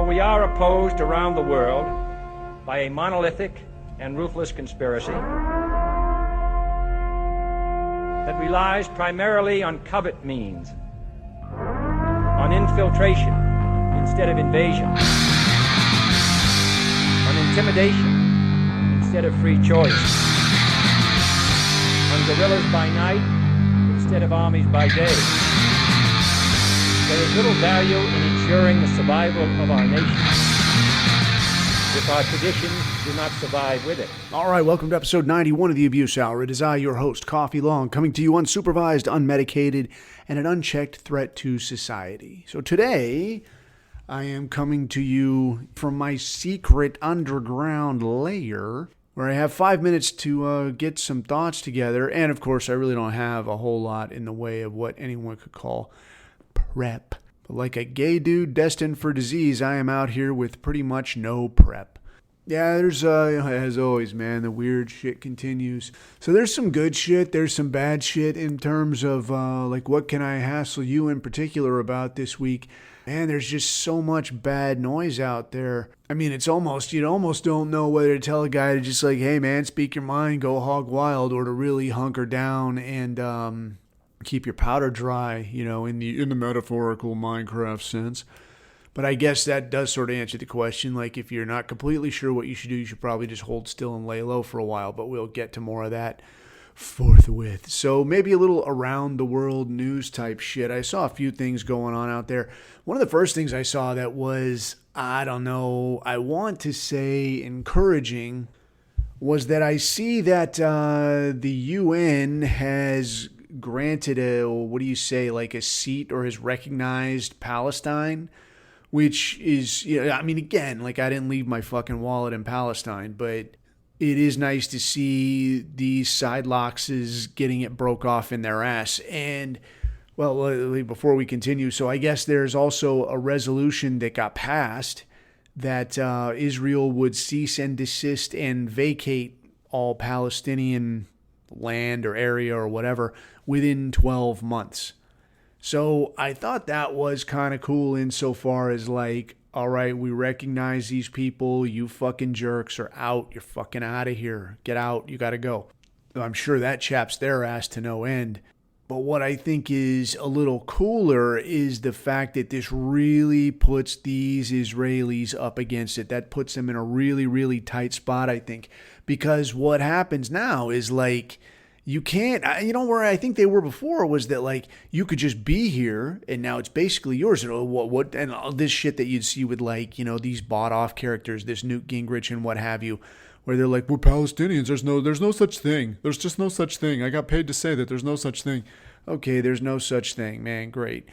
For we are opposed around the world by a monolithic and ruthless conspiracy that relies primarily on covert means, on infiltration instead of invasion, on intimidation instead of free choice, on guerrillas by night instead of armies by day. There is little value in ensuring the survival of our nation if our traditions do not survive with it. All right, welcome to episode 91 of The Abuse Hour. It is I, your host, Coffee Long, coming to you unsupervised, unmedicated, and an unchecked threat to society. So today, I am coming to you from my secret underground lair, where I have 5 minutes to get some thoughts together. And of course, I really don't have a whole lot in the way of what anyone could call prep. But like a gay dude destined for disease, I am out here with pretty much no prep. Yeah, there's, as always, man, the weird shit continues. So there's some good shit, there's some bad shit in terms of, like, what can I hassle you in particular about this week? Man, there's just so much bad noise out there. I mean, it's almost, you almost don't know whether to tell a guy to just like, hey, man, speak your mind, go hog wild, or to really hunker down and, keep your powder dry, in the metaphorical Minecraft sense. But I guess that does sort of answer the question. Like, if you're not completely sure what you should do, you should probably just hold still and lay low for a while. But we'll get to more of that forthwith. So maybe a little around the world news type shit. I saw a few things going on out there. One of the first things I saw that was, I don't know, I want to say encouraging, was that I see that the UN has granted a seat or has recognized Palestine, which is, again, like I didn't leave my fucking wallet in Palestine, but it is nice to see these sideloxes getting it broke off in their ass. And, well, before we continue, so I guess there's also a resolution that got passed that Israel would cease and desist and vacate all Palestinian land or area or whatever within 12 months. So I thought that was kind of cool insofar as like, all right, we recognize these people, you fucking jerks are out, you're fucking out of here, get out, you gotta go. I'm sure that chaps their ass to no end. But what I think is a little cooler is the fact that this really puts these Israelis up against it. That puts them in a really, really tight spot, I think. Because what happens now is like, you can't, where I think they were before was that like, you could just be here and now it's basically yours. And all this shit that you'd see with like, these bought off characters, this Newt Gingrich and what have you, where they're like, we're Palestinians. There's no such thing. There's just no such thing. I got paid to say that there's no such thing. Okay, there's no such thing, man. Great.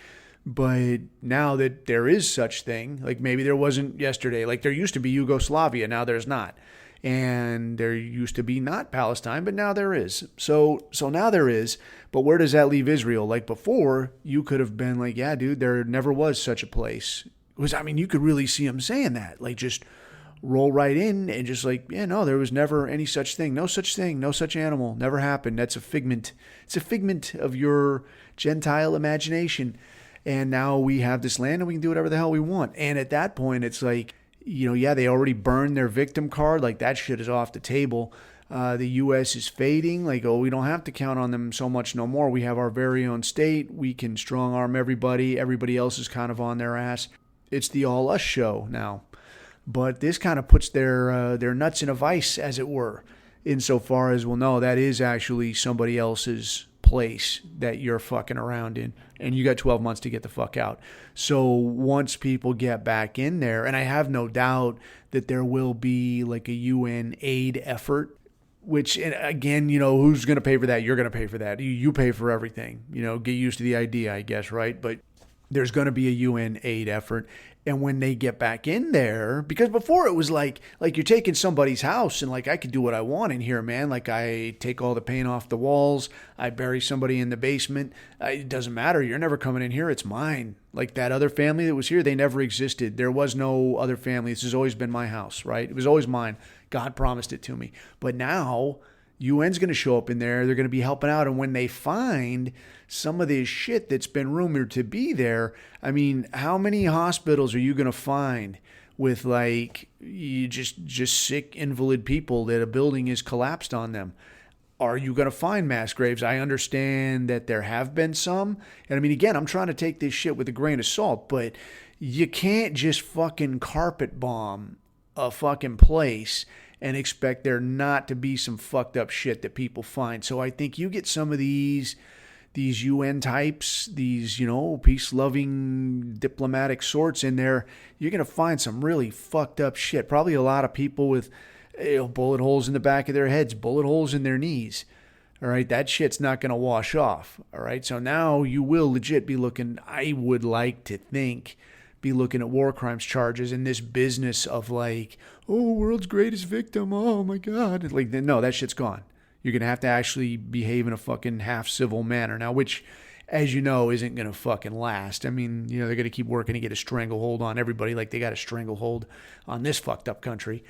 But now that there is such thing, like maybe there wasn't yesterday, like there used to be Yugoslavia, now there's not. And there used to be not Palestine, but now there is. So now there is. But where does that leave Israel? Like before, you could have been like, yeah, dude, there never was such a place. You could really see them saying that. Like just roll right in and just like, yeah, no, there was never any such thing. No such thing. No such animal. Never happened. That's a figment. It's a figment of your Gentile imagination. And now we have this land and we can do whatever the hell we want. And at that point, it's like, they already burned their victim card. Like that shit is off the table. The U.S. is fading. Like, we don't have to count on them so much no more. We have our very own state. We can strong arm everybody. Everybody else is kind of on their ass. It's the all us show now. But this kind of puts their nuts in a vice, as it were, insofar as, well, no, that is actually somebody else's place that you're fucking around in, and you got 12 months to get the fuck out. So once people get back in there, and I have no doubt that there will be like a UN aid effort, which, and again, who's going to pay for that? You're going to pay for that. You pay for everything. Get used to the idea, I guess, right? But there's going to be a UN aid effort. And when they get back in there, because before it was like you're taking somebody's house and like I could do what I want in here, man. Like I take all the paint off the walls. I bury somebody in the basement. It doesn't matter. You're never coming in here. It's mine. Like that other family that was here, they never existed. There was no other family. This has always been my house, right? It was always mine. God promised it to me. But now UN's going to show up in there. They're going to be helping out. And when they find some of this shit that's been rumored to be there, I mean, how many hospitals are you going to find with like you just sick invalid people that a building is collapsed on them? Are you going to find mass graves? I understand that there have been some. And I mean, again, I'm trying to take this shit with a grain of salt, but you can't just fucking carpet bomb a fucking place and expect there not to be some fucked up shit that people find. So I think you get some of these UN types, these, peace-loving diplomatic sorts in there, you're going to find some really fucked up shit. Probably a lot of people with bullet holes in the back of their heads, bullet holes in their knees. All right, that shit's not going to wash off. All right, so now you will legit be looking, I would like to think, be looking at war crimes charges in this business of like, oh, world's greatest victim, oh my God. Like, no, that shit's gone. You're going to have to actually behave in a fucking half-civil manner. Now, which, as you know, isn't going to fucking last. I mean, they're going to keep working to get a stranglehold on everybody like they got a stranglehold on this fucked up country.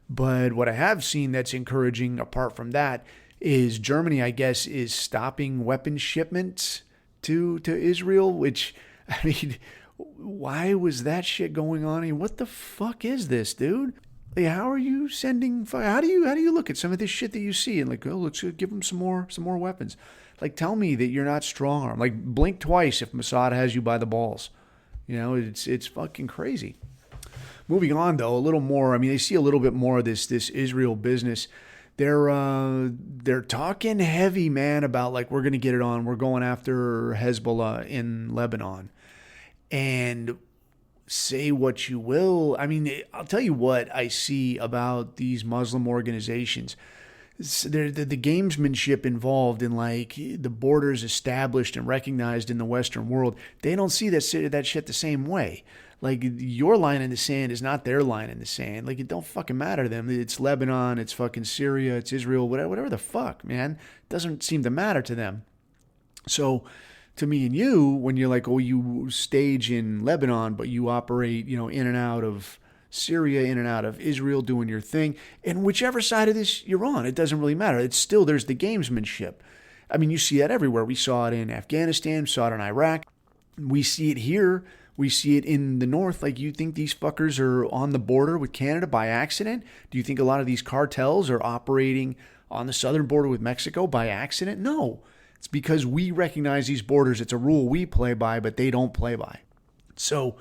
But what I have seen that's encouraging apart from that is Germany, I guess, is stopping weapons shipments to Israel, which, I mean, why was that shit going on? I mean, what the fuck is this, dude? Like, how are you sending? How do you look at some of this shit that you see and like, oh, let's give them some more weapons? Like, tell me that you're not strong armed. Like, blink twice if Mossad has you by the balls. It's fucking crazy. Moving on though, a little more. I mean, they see a little bit more of this Israel business. They're talking heavy, man, about like we're gonna get it on. We're going after Hezbollah in Lebanon. And say what you will. I mean, I'll tell you what I see about these Muslim organizations. The gamesmanship involved in like the borders established and recognized in the Western world, they don't see that shit the same way. Like, your line in the sand is not their line in the sand. Like, it don't fucking matter to them. It's Lebanon, it's fucking Syria, it's Israel, whatever the fuck, man. It doesn't seem to matter to them. So to me and you, when you're like, oh, you stage in Lebanon, but you operate, in and out of Syria, in and out of Israel, doing your thing, and whichever side of this you're on, it doesn't really matter. It's still, there's the gamesmanship. I mean, you see that everywhere. We saw it in Afghanistan, saw it in Iraq. We see it here. We see it in the north. Like, you think these fuckers are on the border with Canada by accident? Do you think a lot of these cartels are operating on the southern border with Mexico by accident? No. It's because we recognize these borders. It's a rule we play by, but they don't play by. So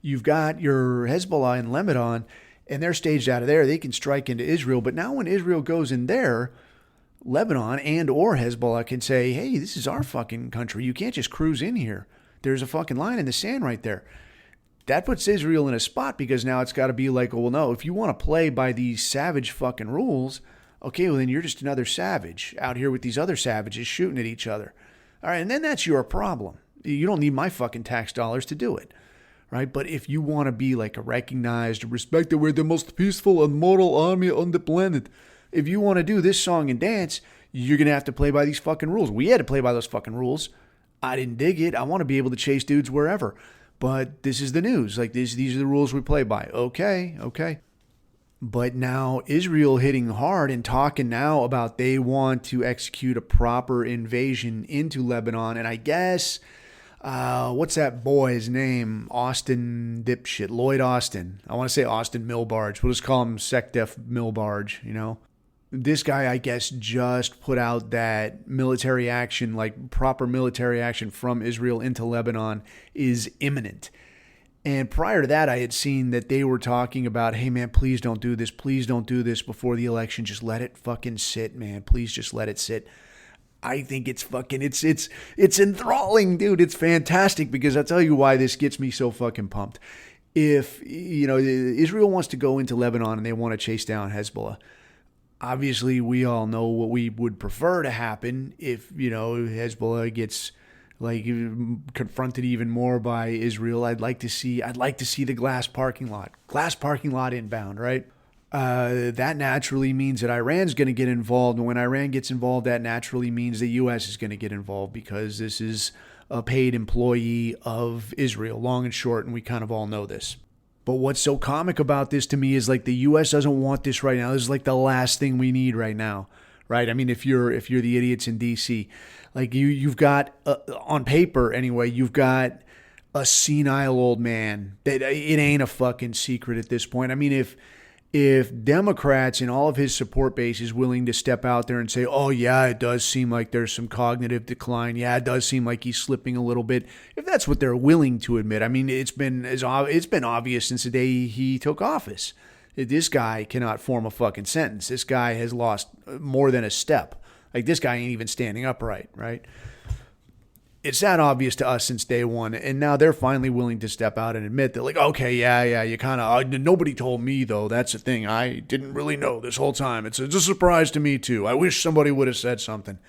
you've got your Hezbollah in Lebanon, and they're staged out of there. They can strike into Israel. But now when Israel goes in there, Lebanon and or Hezbollah can say, hey, this is our fucking country. You can't just cruise in here. There's a fucking line in the sand right there. That puts Israel in a spot because now it's got to be like, well, no, if you want to play by these savage fucking rules, okay, well, then you're just another savage out here with these other savages shooting at each other. All right, and then that's your problem. You don't need my fucking tax dollars to do it. Right? But if you want to be like a recognized, respected, we're the most peaceful and moral army on the planet. If you want to do this song and dance, you're going to have to play by these fucking rules. We had to play by those fucking rules. I didn't dig it. I want to be able to chase dudes wherever. But this is the news. Like, these are the rules we play by. Okay. But now Israel hitting hard and talking now about they want to execute a proper invasion into Lebanon. And I guess, what's that boy's name? Austin dipshit. Lloyd Austin. I want to say Austin Milbarge. We'll just call him SecDef Milbarge, This guy, I guess, just put out that military action, like proper military action from Israel into Lebanon is imminent. And prior to that, I had seen that they were talking about, hey, man, please don't do this. Please don't do this before the election. Just let it fucking sit, man. Please just let it sit. I think it's fucking, it's enthralling, dude. It's fantastic because I'll tell you why this gets me so fucking pumped. If, Israel wants to go into Lebanon and they want to chase down Hezbollah, obviously, we all know what we would prefer to happen if, Hezbollah gets confronted even more by Israel. I'd like to see the glass parking lot inbound, right? That naturally means that Iran's going to get involved. And when Iran gets involved, that naturally means the U.S. is going to get involved because this is a paid employee of Israel, long and short, and we kind of all know this. But what's so comic about this to me is like the U.S. doesn't want this right now. This is like the last thing we need right now, right? I mean, if you're the idiots in DC, like you've got on paper anyway, you've got a senile old man that it ain't a fucking secret at this point. I mean, if Democrats and all of his support base is willing to step out there and say, oh, yeah, it does seem like there's some cognitive decline. Yeah, it does seem like he's slipping a little bit. If that's what they're willing to admit, I mean, it's been obvious since the day he took office. This guy cannot form a fucking sentence. This guy has lost more than a step. Like, this guy ain't even standing upright, right? It's that obvious to us since day one, and now they're finally willing to step out and admit that, like, okay, yeah, you kind of, nobody told me, though. That's the thing. I didn't really know this whole time. It's a surprise to me, too. I wish somebody would have said something.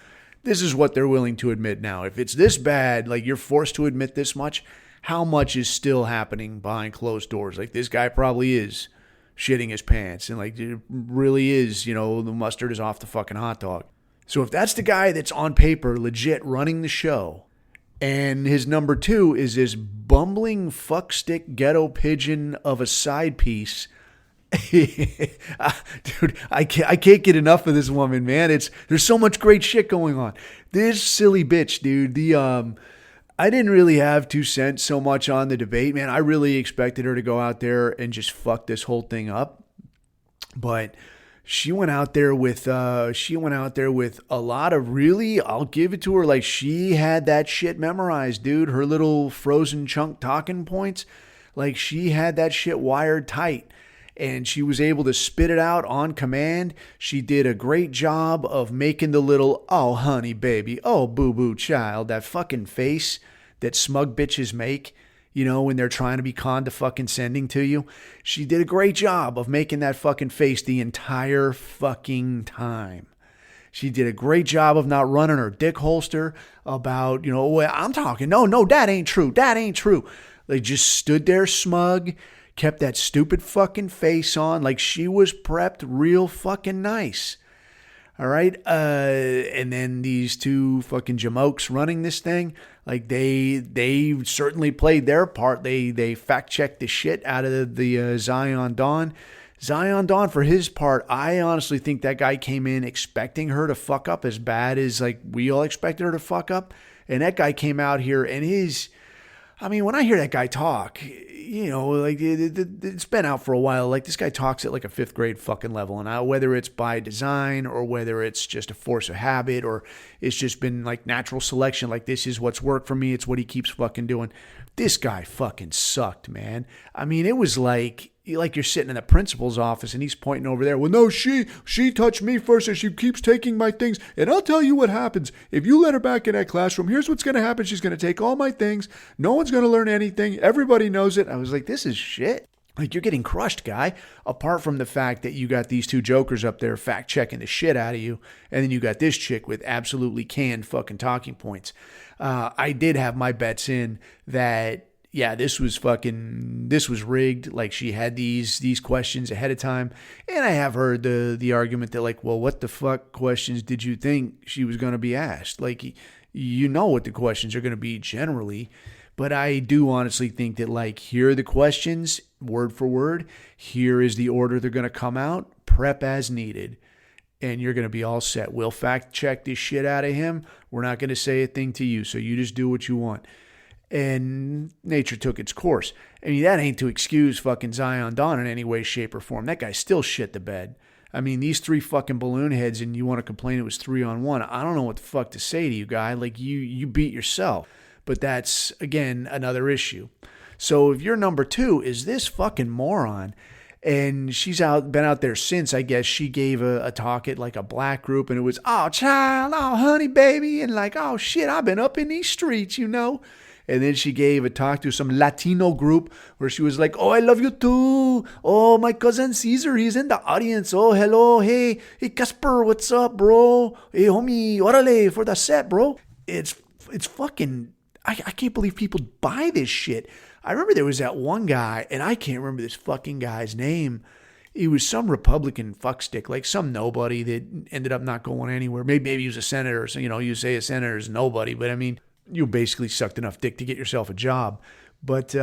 This is what they're willing to admit now. If it's this bad, like, you're forced to admit this much, how much is still happening behind closed doors? Like, this guy probably is shitting his pants, and, like, it really is, the mustard is off the fucking hot dog. So if that's the guy that's on paper legit running the show, and his number two is this bumbling fuckstick ghetto pigeon of a side piece. Dude, I can't get enough of this woman, man. There's so much great shit going on. This silly bitch, dude. I didn't really have 2 cents so much on the debate, man. I really expected her to go out there and just fuck this whole thing up. But she went out there with a lot of really, I'll give it to her, like, she had that shit memorized, dude. Her little frozen chunk talking points, like, she had that shit wired tight, and she was able to spit it out on command. She did a great job of making the little, oh honey baby, oh boo boo child, that fucking face that smug bitches make, when they're trying to be condescending to you. She did a great job of making that fucking face the entire fucking time. She did a great job of not running her dick holster about, well, I'm talking, no, that ain't true. That ain't true. They just stood there smug, kept that stupid fucking face on, like she was prepped real fucking nice. All right. And then these two fucking jamokes running this thing, like they certainly played their part. They fact checked the shit out of the Zion Dawn. Zion Dawn, for his part, I honestly think that guy came in expecting her to fuck up as bad as like we all expected her to fuck up. And that guy came out here and when I hear that guy talk, like it's been out for a while. Like, this guy talks at like a 5th grade fucking level. And whether it's by design or whether it's just a force of habit or it's just been like natural selection, like this is what's worked for me. It's what he keeps fucking doing. This guy fucking sucked, man. I mean, it was like you're sitting in the principal's office and he's pointing over there. Well, no, she touched me first and she keeps taking my things. And I'll tell you what happens. If you let her back in that classroom, here's what's going to happen. She's going to take all my things. No one's going to learn anything. Everybody knows it. I was like, this is shit. Like, you're getting crushed, guy. Apart from the fact that you got these two jokers up there fact checking the shit out of you. And then you got this chick with absolutely canned fucking talking points. I did have my bets in that, yeah, this was rigged. Like, she had these questions ahead of time. And I have heard the argument that, like, well, what the fuck questions did you think she was going to be asked? Like, you know what the questions are going to be generally. But I do honestly think that, like, here are the questions, word for word. Here is the order they're going to come out. Prep as needed. And you're going to be all set. We'll fact check this shit out of him. We're not going to say a thing to you. So you just do what you want. And nature took its course. I mean, that ain't to excuse fucking Zion Dawn in any way, shape, or form. That guy still shit the bed. I mean, these 3 fucking balloon heads, and you want to complain it was 3-on-1. I don't know what the fuck to say to you, guy. Like, you beat yourself. But that's, again, another issue. So if your number 2 is this fucking moron, and she's been out there since, I guess, she gave a talk at like a black group, and it was, oh, child, oh, honey, baby, and like, oh, shit, I've been up in these streets, And then she gave a talk to some Latino group where she was like, oh, I love you too. Oh, my cousin Caesar, he's in the audience. Oh, hello. Hey, Casper, what's up, bro? Hey, homie, orale for the set, bro. It's fucking, I can't believe people buy this shit. I remember there was that one guy, and I can't remember this fucking guy's name. He was some Republican fuckstick, like some nobody that ended up not going anywhere. Maybe he was a senator. So, you say a senator is nobody, but I mean, you basically sucked enough dick to get yourself a job. But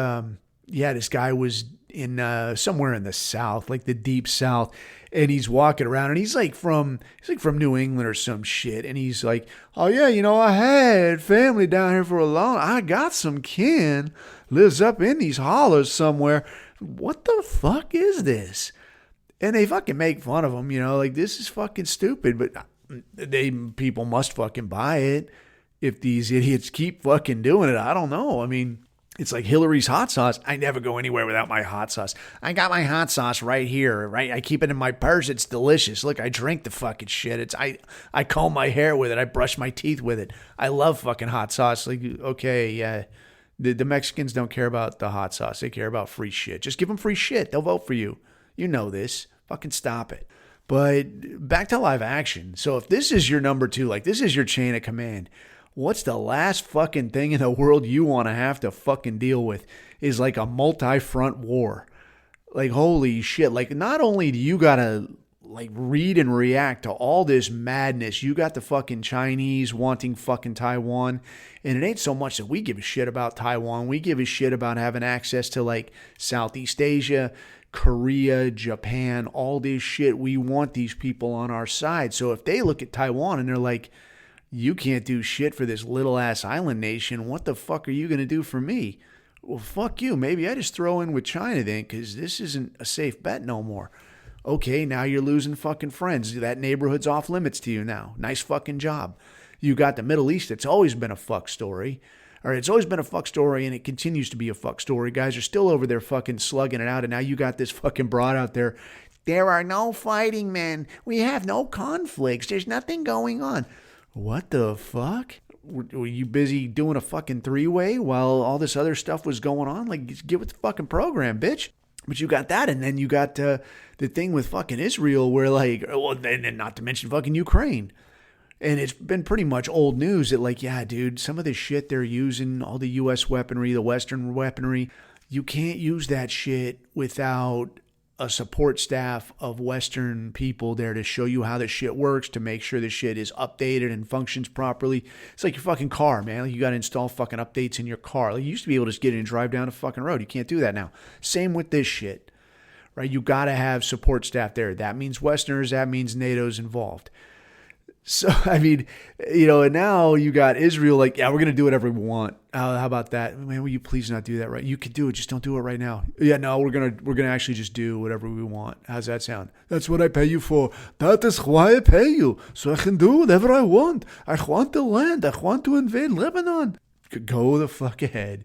yeah, this guy was in somewhere in the South, like the deep South, and he's walking around, and he's like from New England or some shit, and he's like, oh yeah, I had family down here for a long. I got some kin lives up in these hollers somewhere. What the fuck is this? And they fucking make fun of him, like this is fucking stupid, but people must fucking buy it if these idiots keep fucking doing it. I don't know. I mean, it's like Hillary's hot sauce. I never go anywhere without my hot sauce. I got my hot sauce right here, right? I keep it in my purse. It's delicious. Look, I drink the fucking shit. I comb my hair with it. I brush my teeth with it. I love fucking hot sauce. Like, okay, yeah. The Mexicans don't care about the hot sauce. They care about free shit. Just give them free shit. They'll vote for you. You know this. Fucking stop it. But back to live action. So if this is your number two, like this is your chain of command, what's the last fucking thing in the world you want to have to fucking deal with is like a multi-front war. Like, holy shit. Like, not only do you got to like read and react to all this madness, you got the fucking Chinese wanting fucking Taiwan. And it ain't so much that we give a shit about Taiwan. We give a shit about having access to like Southeast Asia, Korea, Japan, all this shit. We want these people on our side. So if they look at Taiwan and they're like, you can't do shit for this little ass island nation, what the fuck are you going to do for me? Well, fuck you. Maybe I just throw in with China then, because this isn't a safe bet no more. Okay, now you're losing fucking friends. That neighborhood's off limits to you now. Nice fucking job. You got the Middle East. It's always been a fuck story. All right, it's always been a fuck story, and it continues to be a fuck story. Guys are still over there fucking slugging it out, and now you got this fucking broad out there. There are no fighting men. We have no conflicts. There's nothing going on. What the fuck? Were you busy doing a fucking three-way while all this other stuff was going on? Like, get with the fucking program, bitch. But you got that, and then you got the thing with fucking Israel where, like, well, and not to mention fucking Ukraine. And it's been pretty much old news that, like, yeah, dude, some of the shit they're using, all the U.S. weaponry, the Western weaponry, you can't use that shit without a support staff of Western people there to show you how the shit works, to make sure the shit is updated and functions properly. It's like your fucking car, man. Like, you got to install fucking updates in your car. Like, you used to be able to just get in and drive down a fucking road. You can't do that now. Same with this shit, right? You got to have support staff there. That means Westerners. That means NATO's involved. So, I mean, and now you got Israel like, yeah, we're going to do whatever we want. How about that? Man, will you please not do that right? You could do it. Just don't do it right now. Yeah, no, we're going to actually just do whatever we want. How's that sound? That's what I pay you for. That is why I pay you. So I can do whatever I want. I want the land. I want to invade Lebanon. Go the fuck ahead.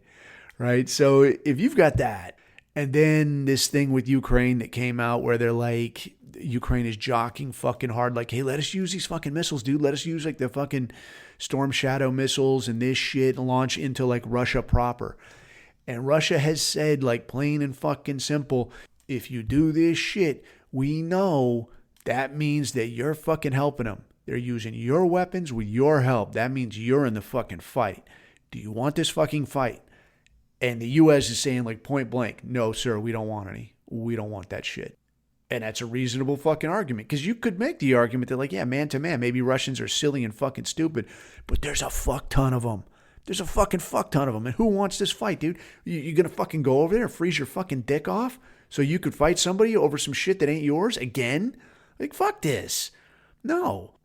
Right? So if you've got that, and then this thing with Ukraine that came out where they're like, Ukraine is jockeying fucking hard, like, hey, let us use these fucking missiles, dude. Let us use like the fucking Storm Shadow missiles and this shit and launch into like Russia proper. And Russia has said, like, plain and fucking simple, if you do this shit, we know that means that you're fucking helping them. They're using your weapons with your help. That means you're in the fucking fight. Do you want this fucking fight? And the U.S. is saying, like, point blank, no, sir, we don't want any. We don't want that shit. And that's a reasonable fucking argument. Because you could make the argument that, like, yeah, man to man, maybe Russians are silly and fucking stupid, but there's a fuck ton of them. There's a fucking fuck ton of them. And who wants this fight, dude? You going to fucking go over there and freeze your fucking dick off so you could fight somebody over some shit that ain't yours again? Like, fuck this. No.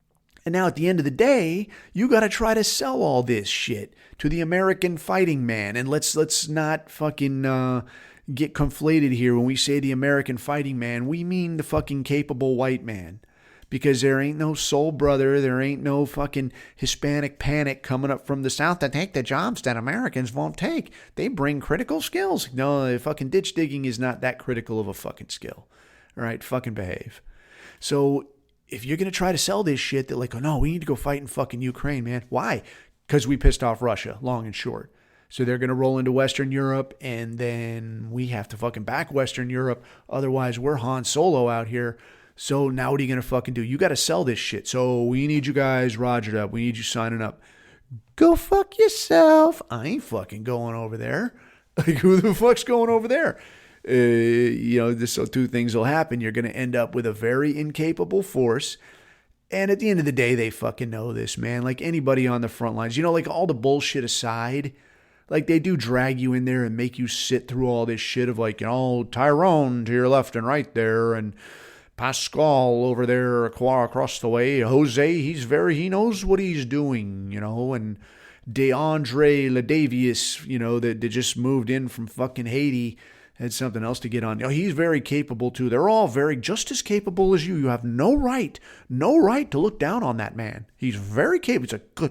And now at the end of the day, you got to try to sell all this shit to the American fighting man. And let's not fucking get conflated here. When we say the American fighting man, we mean the fucking capable white man. Because there ain't no soul brother, there ain't no fucking Hispanic panic coming up from the South to take the jobs that Americans won't take. They bring critical skills. No, fucking ditch digging is not that critical of a fucking skill. All right, fucking behave. So if you're going to try to sell this shit that, like, oh no, we need to go fight in fucking Ukraine, man. Why? Because we pissed off Russia, long and short. So they're going to roll into Western Europe, and then we have to fucking back Western Europe. Otherwise, we're Han Solo out here. So now what are you going to fucking do? You got to sell this shit. So we need you guys rogered up. We need you signing up. Go fuck yourself. I ain't fucking going over there. Like, who the fuck's going over there? So two things will happen. You're going to end up with a very incapable force. And at the end of the day, they fucking know this, man. Like, anybody on the front lines, like, all the bullshit aside, Like, they do drag you in there and make you sit through all this shit of like, Tyrone to your left and right there, and Pascal over there across the way. Jose, he knows what he's doing, and DeAndre Ladavius, that just moved in from fucking Haiti, had something else to get on. He's very capable too. They're all just as capable as you. You have no right to look down on that man. He's very capable. He's a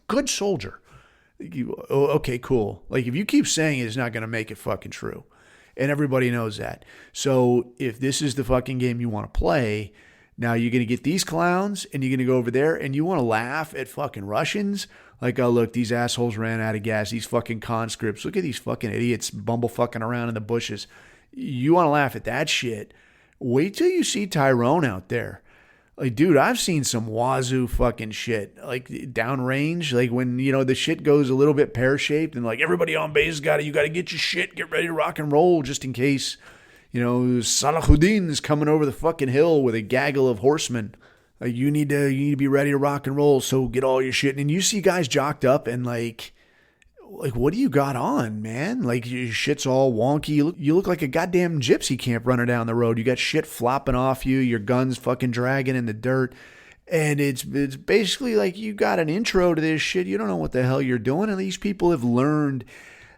good soldier. Okay, cool. Like, if you keep saying it's not going to make it fucking true. And everybody knows that. So if this is the fucking game you want to play, now you're going to get these clowns and you're going to go over there and you want to laugh at fucking Russians. Like, oh, look, these assholes ran out of gas. These fucking conscripts. Look at these fucking idiots bumblefucking around in the bushes. You want to laugh at that shit. Wait till you see Tyrone out there. Like, dude, I've seen some wazoo fucking shit. Like, downrange, like when, the shit goes a little bit pear-shaped and like everybody on base you got to get your shit, get ready to rock and roll just in case, Salahuddin is coming over the fucking hill with a gaggle of horsemen. Like, you need to be ready to rock and roll, so get all your shit. And you see guys jocked up and like, what do you got on, man? Like, your shit's all wonky. You look like a goddamn gypsy camp running down the road. You got shit flopping off you. Your gun's fucking dragging in the dirt. And it's basically like you got an intro to this shit. You don't know what the hell you're doing. And these people have learned,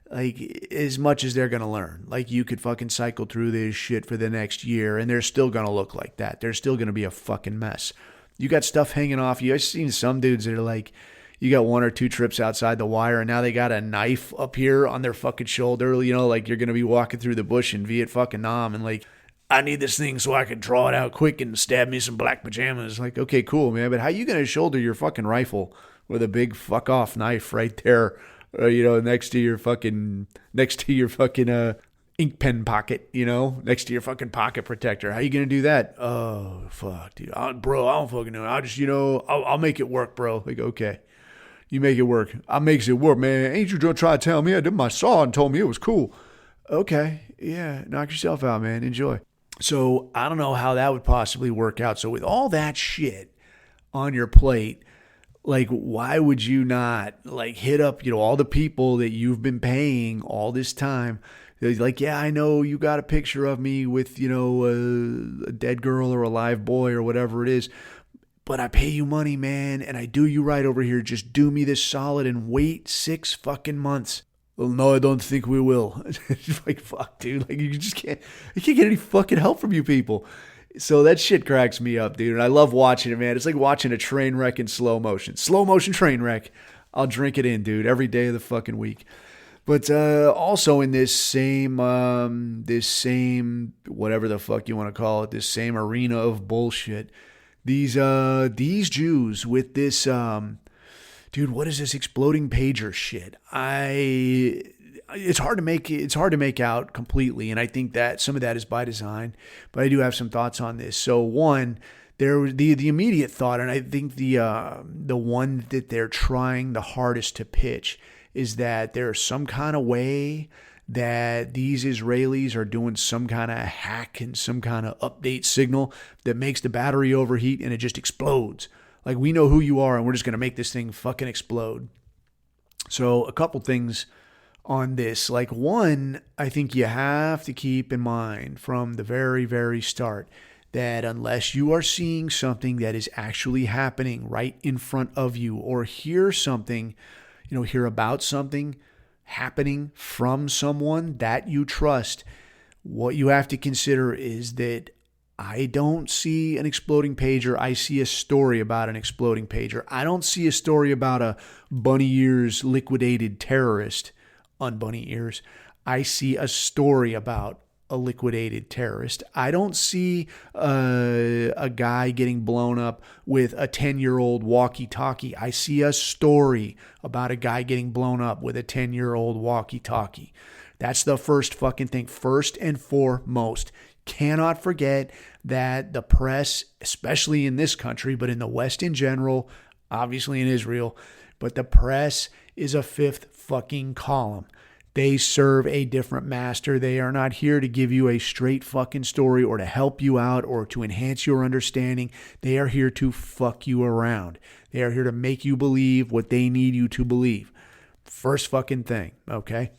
like, as much as they're going to learn. Like, you could fucking cycle through this shit for the next year, and they're still going to look like that. They're still going to be a fucking mess. You got stuff hanging off you. I've seen some dudes that are like, you got one or two trips outside the wire, and now they got a knife up here on their fucking shoulder, like you're going to be walking through the bush in Vietnam, and like, I need this thing so I can draw it out quick and stab me some black pajamas. Like, okay, cool, man, but how you going to shoulder your fucking rifle with a big fuck off knife right there, next to your fucking ink pen pocket, next to your fucking pocket protector? How you going to do that? Oh, fuck, dude. Bro, I don't fucking know. I'll just, I'll make it work, bro. Like, okay. You make it work. I makes it work, man. Ain't you gonna try to tell me I did my saw and told me it was cool? Okay, yeah, knock yourself out, man. Enjoy. So I don't know how that would possibly work out. So with all that shit on your plate, like, why would you not like hit up, all the people that you've been paying all this time? They're like, yeah, I know you got a picture of me with, a dead girl or a live boy or whatever it is. But I pay you money, man, and I do you right over here. Just do me this solid and wait 6 fucking months. Well, no, I don't think we will. Like, fuck, dude. Like, you can't get any fucking help from you people. So that shit cracks me up, dude. And I love watching it, man. It's like watching a train wreck in slow motion. Slow motion train wreck. I'll drink it in, dude, every day of the fucking week. But also in this same, whatever the fuck you want to call it, this same arena of bullshit, these Jews with this, dude, what is this exploding pager shit? It's hard to make out completely, and I think that some of that is by design, but I do have some thoughts on this. So one, the immediate thought, and I think the one that they're trying the hardest to pitch is that there's some kind of way that these Israelis are doing some kind of hack and some kind of update signal that makes the battery overheat and it just explodes. Like, we know who you are and we're just going to make this thing fucking explode. So a couple things on this. Like, one, I think you have to keep in mind from the very, very start that unless you are seeing something that is actually happening right in front of you, or hear something, hear about something happening from someone that you trust, what you have to consider is that I don't see an exploding pager. I see a story about an exploding pager. I don't see a story about a bunny ears liquidated terrorist on bunny ears. I see a story about a liquidated terrorist. I don't see a guy getting blown up with a 10-year-old walkie-talkie. I see a story about a guy getting blown up with a 10-year-old walkie-talkie. That's the first fucking thing. First and foremost, cannot forget that the press, especially in this country, but in the West in general, obviously in Israel, but the press is a fifth fucking column. They serve a different master. They are not here to give you a straight fucking story or to help you out or to enhance your understanding. They are here to fuck you around. They are here to make you believe what they need you to believe. First fucking thing, okay?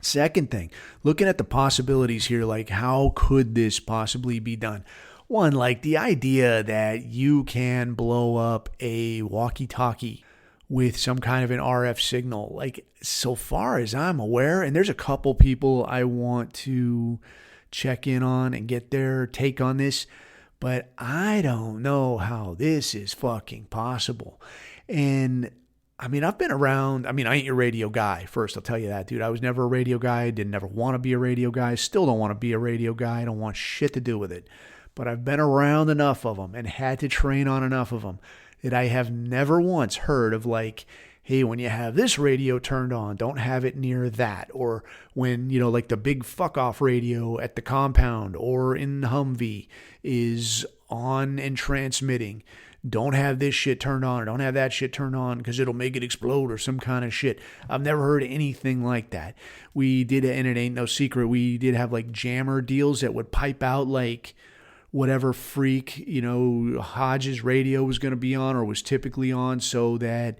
Second thing, looking at the possibilities here, like how could this possibly be done? One, like the idea that you can blow up a walkie-talkie with some kind of an RF signal. Like, so far as I'm aware, and there's a couple people I want to check in on and get their take on this, but I don't know how this is fucking possible. And I mean, I've been around. I mean, I ain't your radio guy. First, I'll tell you that, dude. I was never a radio guy. I didn't ever want to be a radio guy. Still don't want to be a radio guy. I don't want shit to do with it. But I've been around enough of them and had to train on enough of them that I have never once heard of like, hey, when you have this radio turned on, don't have it near that. Or when, you know, like the big fuck off radio at the compound or in Humvee is on and transmitting, don't have this shit turned on or don't have that shit turned on because it'll make it explode or some kind of shit. I've never heard anything like that. We did, and it ain't no secret, we did have like jammer deals that would pipe out like whatever freak, you know, Hodges radio was going to be on or was typically on, so that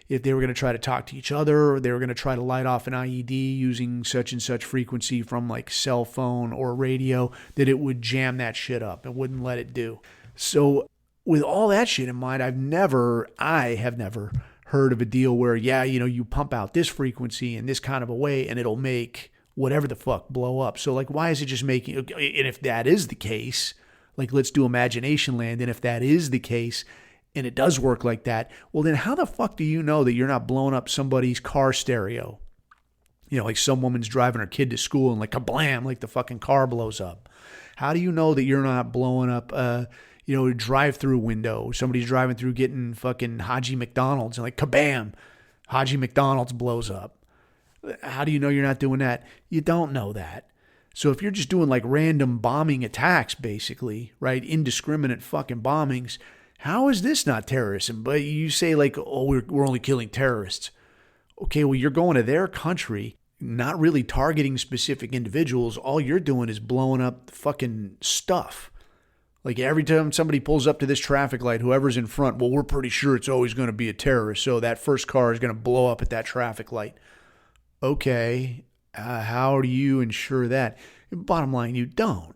if they were going to try to talk to each other or they were going to try to light off an IED using such and such frequency from like cell phone or radio, that it would jam that shit up and wouldn't let it do. So with all that shit in mind, I have never heard of a deal where, yeah, you know, you pump out this frequency in this kind of a way and it'll make whatever the fuck blow up. So like, why is it just making, and if that is the case, like let's do imagination land. And if that is the case and it does work like that, well then how the fuck do you know that you're not blowing up somebody's car stereo? You know, like some woman's driving her kid to school and like kablam, like the fucking car blows up. How do you know that you're not blowing up you know, drive-through window? Somebody's driving through getting fucking Haji McDonald's and like kabam, Haji McDonald's blows up. How do you know you're not doing that? You don't know that. So if you're just doing like random bombing attacks, basically, right, indiscriminate fucking bombings, how is this not terrorism? But you say like, oh, we're only killing terrorists. Okay, well, you're going to their country, not really targeting specific individuals. All you're doing is blowing up fucking stuff. Like every time somebody pulls up to this traffic light, whoever's in front, well, we're pretty sure it's always going to be a terrorist, so that first car is going to blow up at that traffic light. Okay, how do you ensure that? Bottom line, you don't.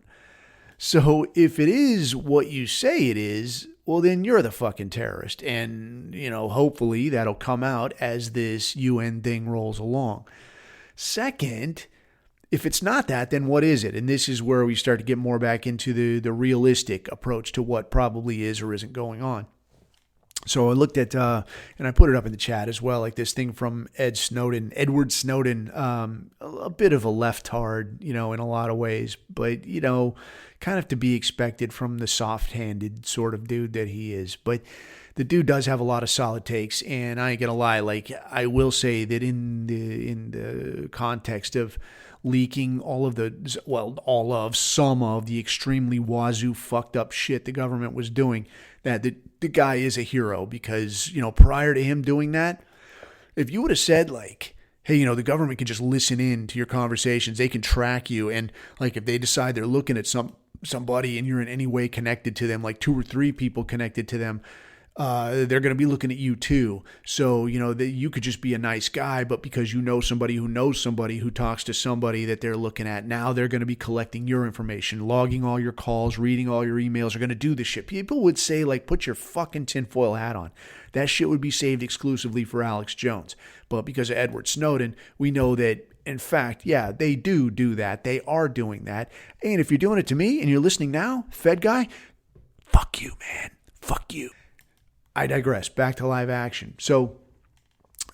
So if it is what you say it is, well, then you're the fucking terrorist. And, you know, hopefully that'll come out as this UN thing rolls along. Second, if it's not that, then what is it? And this is where we start to get more back into the realistic approach to what probably is or isn't going on. So I looked at, and I put it up in the chat as well, like this thing from Edward Snowden, a bit of a leftard, you know, in a lot of ways, but, you know, kind of to be expected from the soft-handed sort of dude that he is. But the dude does have a lot of solid takes, and I ain't gonna lie, like I will say that in the context of leaking some of the extremely wazoo fucked up shit the government was doing, that the guy is a hero, because, you know, prior to him doing that, if you would have said like, hey, you know, the government can just listen in to your conversations, they can track you, and like if they decide they're looking at somebody and you're in any way connected to them, like 2 or 3 people connected to them, they're going to be looking at you too. So, you know, that you could just be a nice guy, but because you know somebody who knows somebody who talks to somebody that they're looking at, now they're going to be collecting your information, logging all your calls, reading all your emails, are going to do this shit. People would say, like, put your fucking tinfoil hat on. That shit would be saved exclusively for Alex Jones. But because of Edward Snowden, we know that, in fact, yeah, they do that. They are doing that. And if you're doing it to me and you're listening now, Fed guy, fuck you, man. Fuck you. I digress. Back to live action. So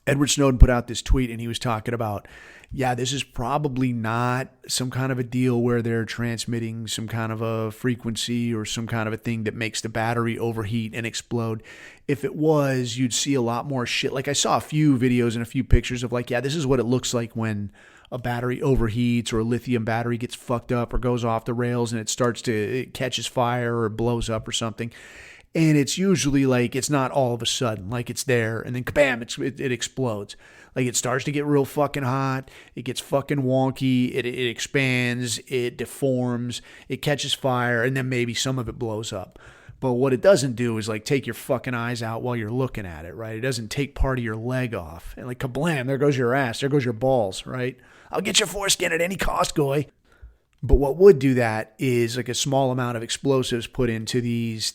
Edward Snowden put out this tweet and he was talking about, yeah, this is probably not some kind of a deal where they're transmitting some kind of a frequency or some kind of a thing that makes the battery overheat and explode. If it was, you'd see a lot more shit. Like I saw a few videos and a few pictures of like, yeah, this is what it looks like when a battery overheats or a lithium battery gets fucked up or goes off the rails and it catches fire or blows up or something. And it's usually like, it's not all of a sudden, like it's there and then kabam, it explodes. Like it starts to get real fucking hot. It gets fucking wonky. It expands. It deforms. It catches fire. And then maybe some of it blows up. But what it doesn't do is like take your fucking eyes out while you're looking at it, right? It doesn't take part of your leg off. And like kablam, there goes your ass, there goes your balls, right? I'll get your foreskin at any cost, goy. But what would do that is like a small amount of explosives put into these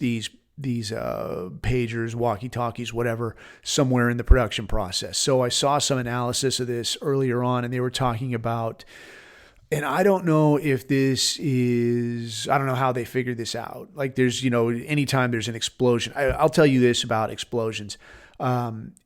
pagers, walkie-talkies, whatever, somewhere in the production process. So I saw some analysis of this earlier on, and they were talking about, and I don't know if this is, I don't know how they figured this out. Like there's, anytime there's an explosion, I'll tell you this about explosions.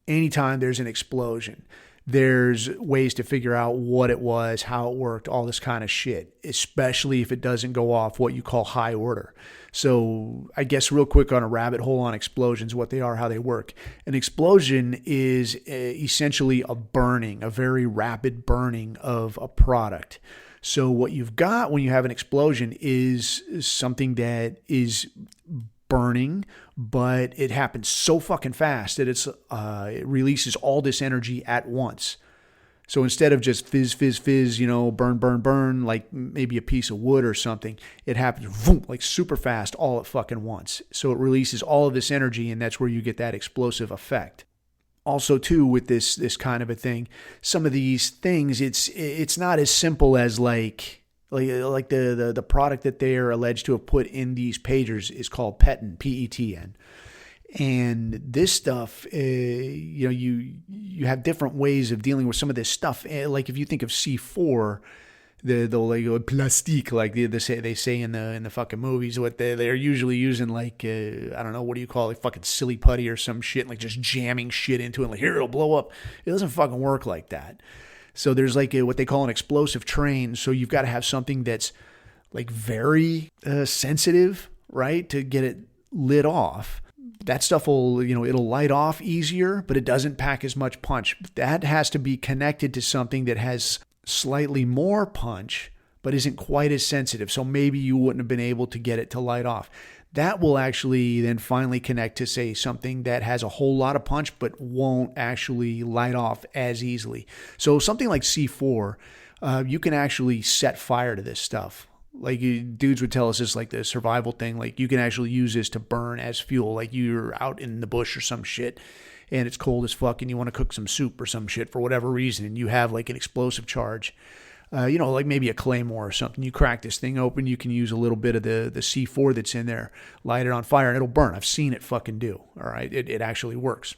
Anytime there's an explosion, there's ways to figure out what it was, how it worked, all this kind of shit, especially if it doesn't go off what you call high order. So I guess real quick on a rabbit hole on explosions, what they are, how they work. An explosion is essentially a very rapid burning of a product. So what you've got when you have an explosion is something that is burning, but it happens so fucking fast that it releases all this energy at once. So instead of just fizz, fizz, fizz, burn, burn, burn, like maybe a piece of wood or something, it happens vroom, like super fast all at fucking once. So it releases all of this energy, and that's where you get that explosive effect. Also, too, with this kind of a thing, some of these things, it's not as simple as like the product that they are alleged to have put in these pagers is called PETN, PETN. And this stuff, you have different ways of dealing with some of this stuff. Like if you think of C4, the plastique, like they say in the fucking movies, what they're usually using, like I don't know, what do you call it, like fucking silly putty or some shit, like just jamming shit into it, like here it'll blow up. It doesn't fucking work like that. So there's like what they call an explosive train. So you've got to have something that's like very sensitive, right, to get it lit off. That stuff will, it'll light off easier, but it doesn't pack as much punch. That has to be connected to something that has slightly more punch, but isn't quite as sensitive. So maybe you wouldn't have been able to get it to light off. That will actually then finally connect to, say, something that has a whole lot of punch, but won't actually light off as easily. So something like C4, you can actually set fire to this stuff. Like dudes would tell us this, like the survival thing, like you can actually use this to burn as fuel. Like you're out in the bush or some shit and it's cold as fuck and you want to cook some soup or some shit for whatever reason, and you have like an explosive charge, like maybe a claymore or something. You crack this thing open, you can use a little bit of the C4 that's in there, light it on fire, and it'll burn. I've seen it fucking do. All right, it actually works.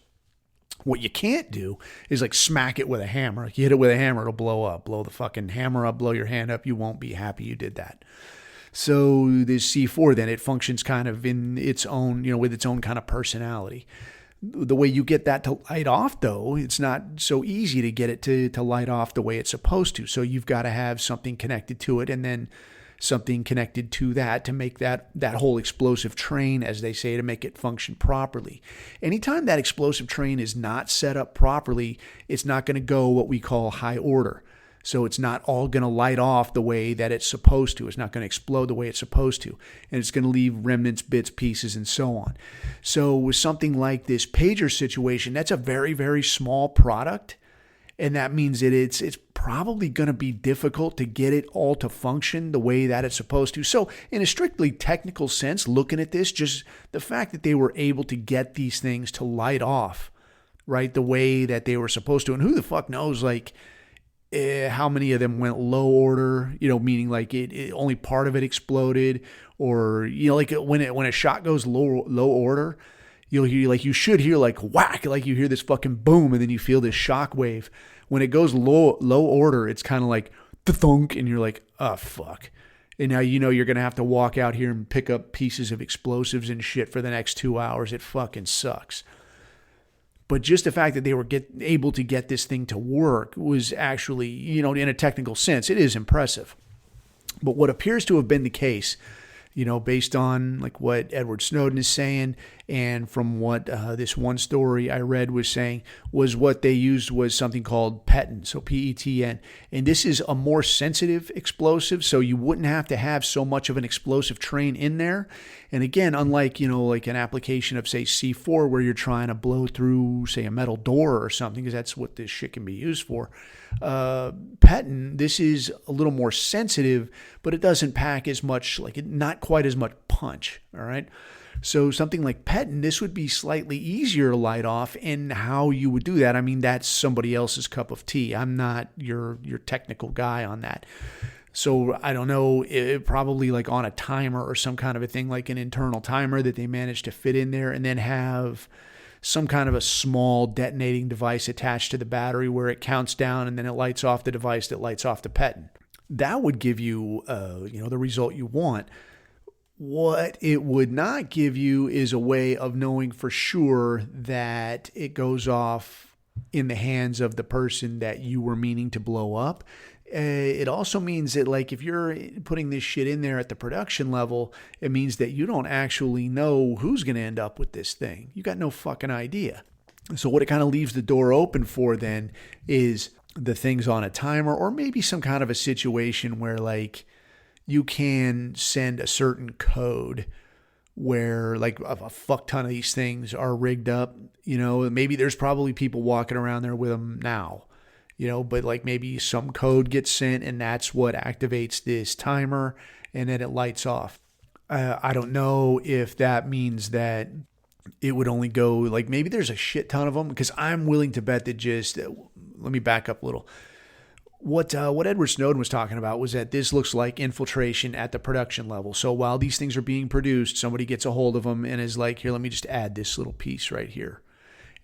What you can't do is like smack it with a hammer. Like you hit it with a hammer, it'll blow up. Blow the fucking hammer up, blow your hand up. You won't be happy you did that. So this C4 then, it functions kind of in its own, with its own kind of personality. The way you get that to light off, though, it's not so easy to get it to light off the way it's supposed to. So you've got to have something connected to it, and then something connected to that to make that whole explosive train, as they say, to make it function properly. Anytime that explosive train is not set up properly, it's not going to go what we call high order. So it's not all going to light off the way that it's supposed to. It's not going to explode the way it's supposed to. And it's going to leave remnants, bits, pieces, and so on. So with something like this pager situation, that's a very, very small product. And that means that it's probably going to be difficult to get it all to function the way that it's supposed to. So in a strictly technical sense, looking at this, just the fact that they were able to get these things to light off, right, the way that they were supposed to. And who the fuck knows, like, how many of them went low order, meaning like it only part of it exploded, or, like when a shot goes low order, you'll hear, like, you should hear like whack, like you hear this fucking boom, and then you feel this shock wave. When it goes low order, it's kind of like the thunk, and you're like, oh fuck. And now you're going to have to walk out here and pick up pieces of explosives and shit for the next 2 hours. It fucking sucks. But just the fact that they were able to get this thing to work was actually, in a technical sense, it is impressive. But what appears to have been the case, based on like what Edward Snowden is saying, and from what this one story I read was saying, was what they used was something called PETN, so PETN. And this is a more sensitive explosive, so you wouldn't have to have so much of an explosive train in there. And again, unlike, like an application of, say, C4, where you're trying to blow through, say, a metal door or something, because that's what this shit can be used for. PETN, this is a little more sensitive, but it doesn't pack as much, like not quite as much punch, all right? So something like petting, this would be slightly easier to light off. And how you would do that, I mean, that's somebody else's cup of tea. I'm not your technical guy on that. So I don't know, probably like on a timer or some kind of a thing, like an internal timer that they managed to fit in there, and then have some kind of a small detonating device attached to the battery where it counts down and then it lights off the device that lights off the petting. That would give you, the result you want. What it would not give you is a way of knowing for sure that it goes off in the hands of the person that you were meaning to blow up. It also means that, like, if you're putting this shit in there at the production level, it means that you don't actually know who's going to end up with this thing. You got no fucking idea. So what it kind of leaves the door open for then is the things on a timer, or maybe some kind of a situation where, like, you can send a certain code where, like, a fuck ton of these things are rigged up. Maybe there's probably people walking around there with them now. But like maybe some code gets sent and that's what activates this timer and then it lights off. I don't know if that means that it would only go, like, maybe there's a shit ton of them, because I'm willing to bet that let me back up a little. What Edward Snowden was talking about was that this looks like infiltration at the production level. So while these things are being produced, somebody gets a hold of them and is like, here, let me just add this little piece right here.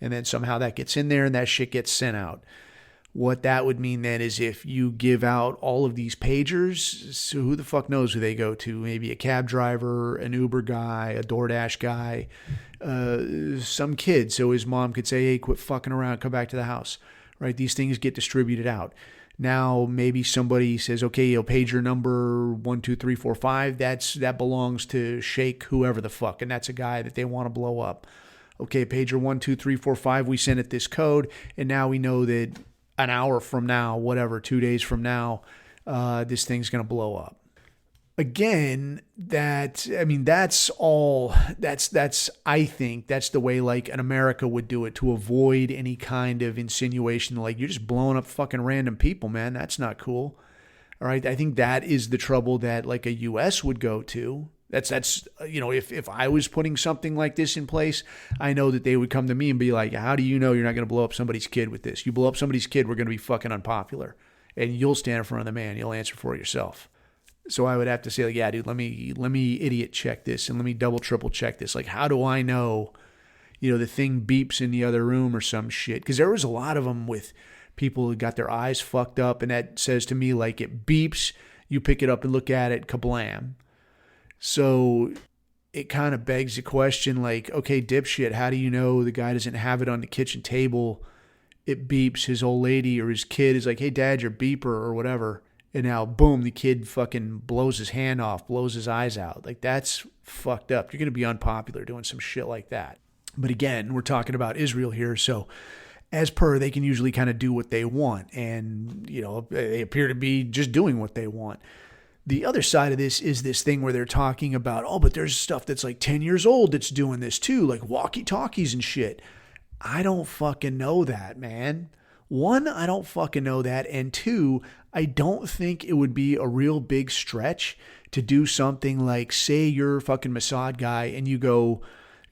And then somehow that gets in there and that shit gets sent out. What that would mean then is if you give out all of these pagers, so who the fuck knows who they go to? Maybe a cab driver, an Uber guy, a DoorDash guy, some kid. So his mom could say, hey, quit fucking around, come back to the house, right? These things get distributed out. Now, maybe somebody says, okay, pager number 12345, that belongs to Shake whoever the fuck, and that's a guy that they want to blow up. Okay, pager 12345, we sent it this code, and now we know that an hour from now, whatever, 2 days from now, this thing's going to blow up. Again, I think that's the way, like, an America would do it to avoid any kind of insinuation. Like, you're just blowing up fucking random people, man. That's not cool. All right. I think that is the trouble that, like, a U.S. would go to. If I was putting something like this in place, I know that they would come to me and be like, how do you know you're not going to blow up somebody's kid with this? You blow up somebody's kid, we're going to be fucking unpopular. And you'll stand in front of the man. You'll answer for it yourself. So I would have to say, like, yeah, dude, let me idiot check this and let me double, triple check this. Like, how do I know, the thing beeps in the other room or some shit? Because there was a lot of them with people who got their eyes fucked up, and that says to me, like, it beeps, you pick it up and look at it, kablam. So it kind of begs the question, like, okay, dipshit, how do you know the guy doesn't have it on the kitchen table? It beeps, his old lady or his kid is like, hey, dad, your beeper or whatever. And now, boom, the kid fucking blows his hand off, blows his eyes out. Like, that's fucked up. You're going to be unpopular doing some shit like that. But again, we're talking about Israel here. So as per, they can usually kind of do what they want. And, they appear to be just doing what they want. The other side of this is this thing where they're talking about, but there's stuff that's like 10 years old that's doing this too, like walkie-talkies and shit. I don't fucking know that, man. One, I don't fucking know that. And two, I don't think it would be a real big stretch to do something like, say you're a fucking Mossad guy and you go,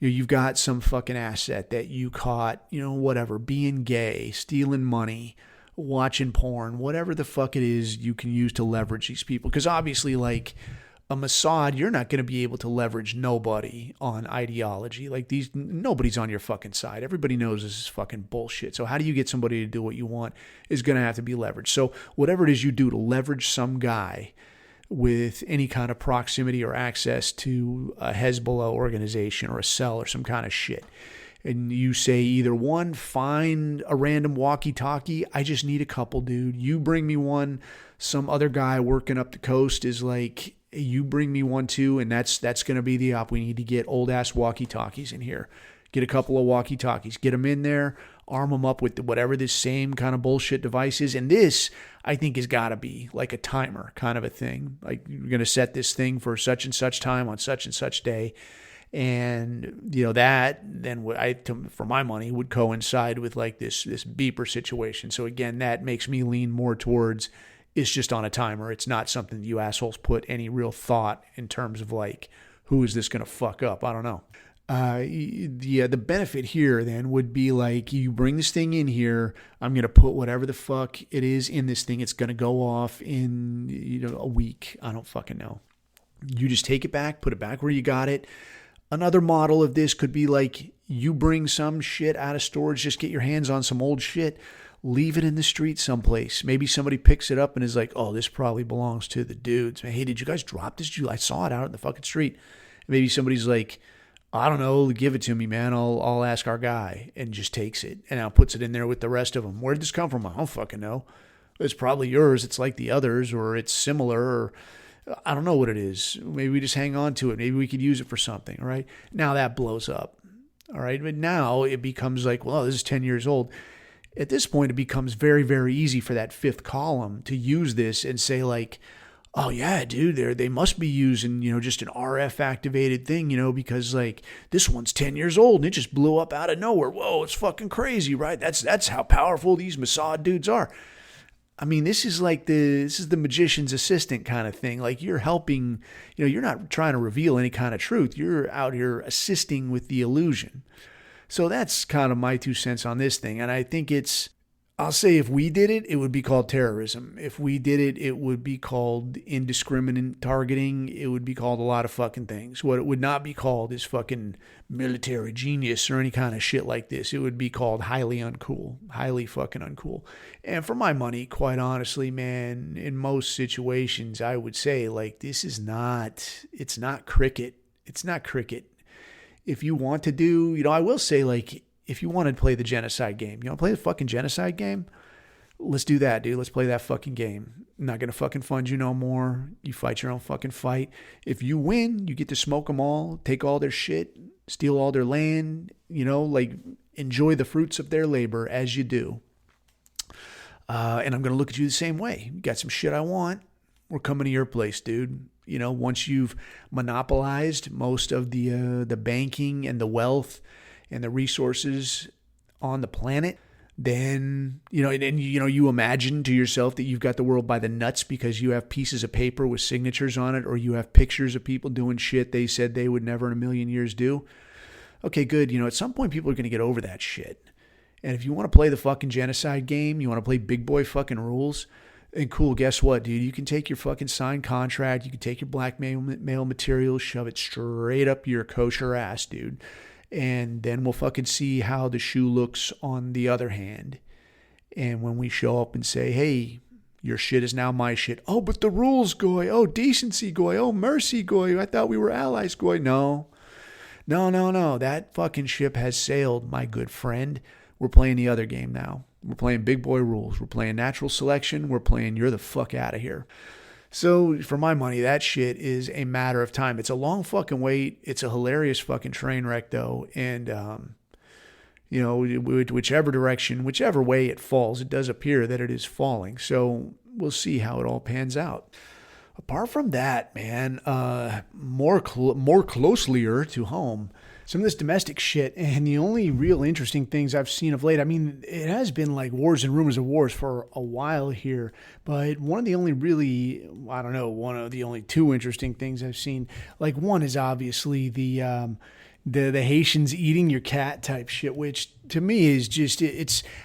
you've got some fucking asset that you caught, whatever, being gay, stealing money, watching porn, whatever the fuck it is you can use to leverage these people. Because obviously, like, a Mossad, you're not going to be able to leverage nobody on ideology. Like, nobody's on your fucking side. Everybody knows this is fucking bullshit. So how do you get somebody to do what you want is going to have to be leveraged. So whatever it is you do to leverage some guy with any kind of proximity or access to a Hezbollah organization or a cell or some kind of shit, and you say either one, find a random walkie-talkie. I just need a couple, dude. You bring me one. Some other guy working up the coast is like, you bring me one too, and that's going to be the op. We need to get old-ass walkie-talkies in here. Get a couple of walkie-talkies. Get them in there. Arm them up with whatever this same kind of bullshit device is. And this, I think, has got to be like a timer kind of a thing. Like, you're going to set this thing for such and such time on such and such day. And, that then for my money would coincide with like this beeper situation. So again, that makes me lean more towards it's just on a timer. It's not something you assholes put any real thought in terms of like who is this going to fuck up? I don't know. The benefit here then would be like, you bring this thing in here, I'm going to put whatever the fuck it is in this thing. It's going to go off in, a week. I don't fucking know. You just take it back, put it back where you got it. Another model of this could be like, you bring some shit out of storage, just get your hands on some old shit, leave it in the street someplace. Maybe somebody picks it up and is like, oh, this probably belongs to the dudes. Hey, did you guys drop this? I saw it out in the fucking street. Maybe somebody's like, I don't know, give it to me, man. I'll ask our guy, and just takes it and now puts it in there with the rest of them. Where did this come from? I don't fucking know. It's probably yours. It's like the others, or it's similar, or I don't know what it is. Maybe we just hang on to it. Maybe we could use it for something, all right? Now that blows up, all right? But now it becomes like, well, this is 10 years old. At this point, it becomes very, very easy for that fifth column to use this and say like, oh yeah, dude, they must be using, just an RF activated thing, because like this one's 10 years old and it just blew up out of nowhere. Whoa, it's fucking crazy, right? That's how powerful these Mossad dudes are. I mean, this is the magician's assistant kind of thing. Like, you're helping, you're not trying to reveal any kind of truth. You're out here assisting with the illusion. So that's kind of my 2 cents on this thing. And I think I'll say if we did it, it would be called terrorism. If we did it, it would be called indiscriminate targeting. It would be called a lot of fucking things. What it would not be called is fucking military genius or any kind of shit like this. It would be called highly uncool, highly fucking uncool. And for my money, quite honestly, man, in most situations, I would say like it's not cricket. It's not cricket. If you want to do, I will say like, if you want to play the genocide game, you want to play the fucking genocide game? Let's do that, dude. Let's play that fucking game. I'm not going to fucking fund you no more. You fight your own fucking fight. If you win, you get to smoke them all, take all their shit, steal all their land, enjoy the fruits of their labor as you do. And I'm going to look at you the same way. You got some shit I want. We're coming to your place, dude. Once you've monopolized most of the banking and the wealth and the resources on the planet, then, you imagine to yourself that you've got the world by the nuts because you have pieces of paper with signatures on it, or you have pictures of people doing shit they said they would never in a million years do. Okay, good. At some point people are going to get over that shit. And if you want to play the fucking genocide game, you want to play big boy fucking rules, and cool, guess what, dude? You can take your fucking signed contract, you can take your blackmail material, shove it straight up your kosher ass, dude. And then we'll fucking see how the shoe looks on the other hand. And when we show up and say, hey, your shit is now my shit. Oh, but the rules, goy. Oh, decency, goy. Oh, mercy, goy. I thought we were allies, goy. No. That fucking ship has sailed, my good friend. We're playing the other game now. We're playing big boy rules. We're playing natural selection. We're playing you're the fuck out of here. So for my money, that shit is a matter of time. It's a long fucking wait. It's a hilarious fucking train wreck though. And, whichever direction, whichever way it falls, it does appear that it is falling. So we'll see how it all pans out. Apart from that, man, more closelier to home, some of this domestic shit, and the only real interesting things I've seen of late, I mean, it has been like wars and rumors of wars for a while here, but one of the only two interesting things I've seen, like one is obviously the Haitians eating your cat type shit, which to me is just,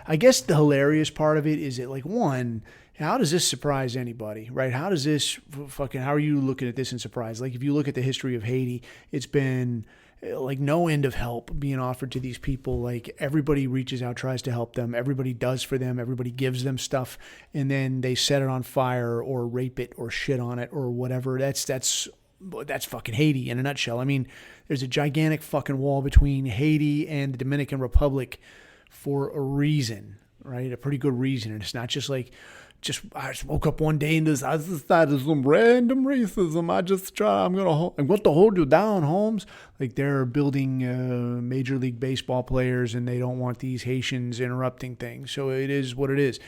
I guess the hilarious part of it is that, like, one, how does this surprise anybody, right? How are you looking at this in surprise? Like, if you look at the history of Haiti, it's been like no end of help being offered to these people. Like, everybody reaches out, tries to help them. Everybody does for them. Everybody gives them stuff, and then they set it on fire or rape it or shit on it or whatever. That's fucking Haiti in a nutshell. I mean, there's a gigantic fucking wall between Haiti and the Dominican Republic for a reason, right? A pretty good reason. And it's not just like, I just woke up one day and I just decided some random racism. I'm going to hold you down, Holmes. Like, they're building Major League Baseball players and they don't want these Haitians interrupting things. So it is what it is.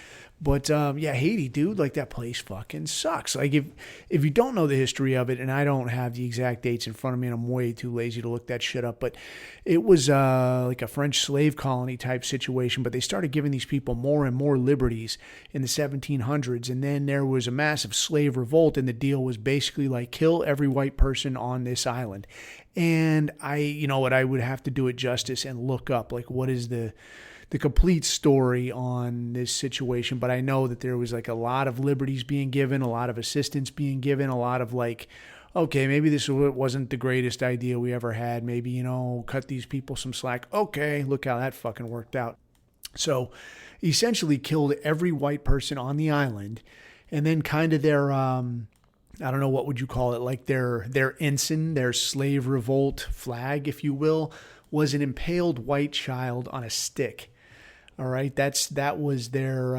But yeah, Haiti, dude, like that place fucking sucks. Like if you don't know the history of it, and I don't have the exact dates in front of me, and I'm way too lazy to look that shit up, but it was like a French slave colony type situation. But they started giving these people more and more liberties in the 1700s, and then there was a massive slave revolt, and the deal was basically like kill every white person on this island. And you know what, I would have to do it justice and look up like what is the complete story on this situation, but I know that there was like a lot of liberties being given, a lot of assistance being given, a lot of like, okay, maybe this wasn't the greatest idea we ever had. Maybe, you know, cut these people some slack. Okay, look how that fucking worked out. So essentially killed every white person on the island, and then kind of their, I don't know, what would you call it? Like their ensign, their slave revolt flag, if you will, was an impaled white child on a stick. All right, that was their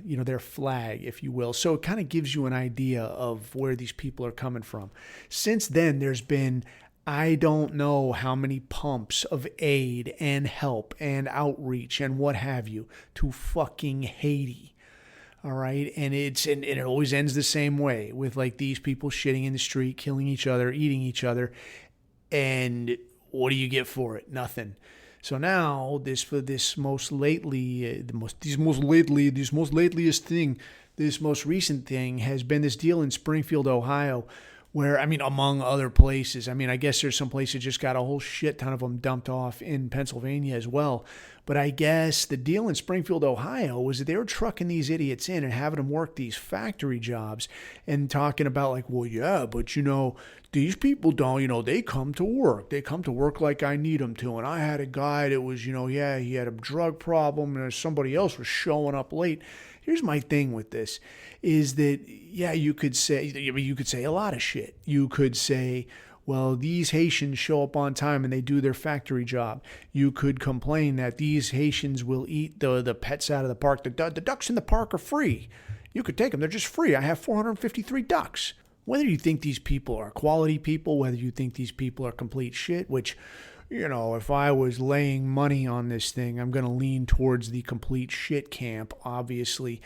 their flag, if you will. So it kind of gives you an idea of where these people are coming from. Since then, there's been I don't know how many pumps of aid and help and outreach and what have you to fucking Haiti. All right, and it always ends the same way with like these people shitting in the street, killing each other, eating each other, and what do you get for it? Nothing. So now this most recent thing has been this deal in Springfield, Ohio, where, I mean, among other places, I mean, I guess there's some places just got a whole shit ton of them dumped off in Pennsylvania as well. But I guess the deal in Springfield, Ohio was that they were trucking these idiots in and having them work these factory jobs and talking about like, well, yeah, but you know, these people don't, you know, they come to work. They come to work like I need them to. And I had a guy that was, you know, yeah, he had a drug problem and somebody else was showing up late. Here's my thing with this is that, yeah, you could say a lot of shit. You could say, well, these Haitians show up on time and they do their factory job. You could complain that these Haitians will eat the pets out of the park. The ducks in the park are free. You could take them. They're just free. I have 453 ducks. Whether you think these people are quality people, whether you think these people are complete shit, which, you know, if I was laying money on this thing, I'm going to lean towards the complete shit camp, obviously.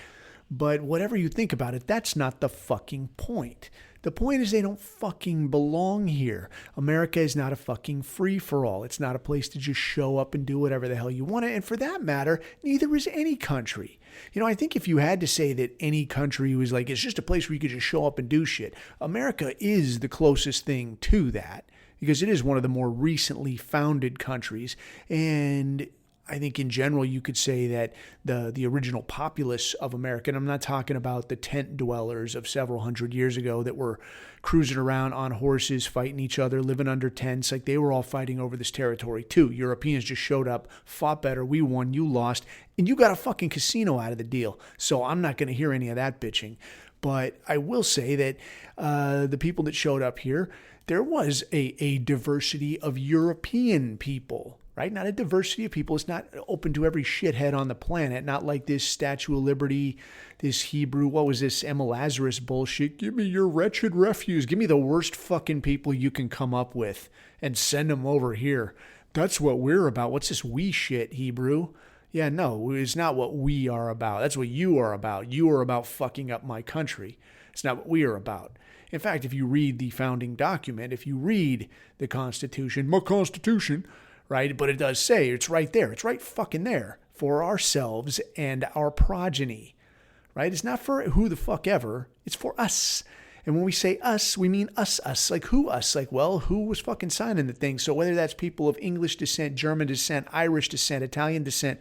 But whatever you think about it, that's not the fucking point. The point is they don't fucking belong here. America is not a fucking free-for-all. It's not a place to just show up and do whatever the hell you want to. And for that matter, neither is any country. You know, I think if you had to say that any country was like, it's just a place where you could just show up and do shit, America is the closest thing to that because it is one of the more recently founded countries. And I think in general you could say that the original populace of America, and I'm not talking about the tent dwellers of several hundred years ago that were cruising around on horses, fighting each other, living under tents, like they were all fighting over this territory too. Europeans just showed up, fought better, we won, you lost, and you got a fucking casino out of the deal. So I'm not going to hear any of that bitching. But I will say that the people that showed up here, there was a diversity of European people. Right? Not a diversity of people. It's not open to every shithead on the planet. Not like this Statue of Liberty, this Hebrew, what was this, Emma Lazarus bullshit. Give me your wretched refuse. Give me the worst fucking people you can come up with and send them over here. That's what we're about. What's this we shit, Hebrew? Yeah, no, it's not what we are about. That's what you are about. You are about fucking up my country. It's not what we are about. In fact, if you read the founding document, if you read the Constitution, my Constitution, right? But it does say, it's right there. It's right fucking there for ourselves and our progeny, right? It's not for who the fuck ever. It's for us. And when we say us, we mean us. Like who us? Like, well, who was fucking signing the thing? So whether that's people of English descent, German descent, Irish descent, Italian descent,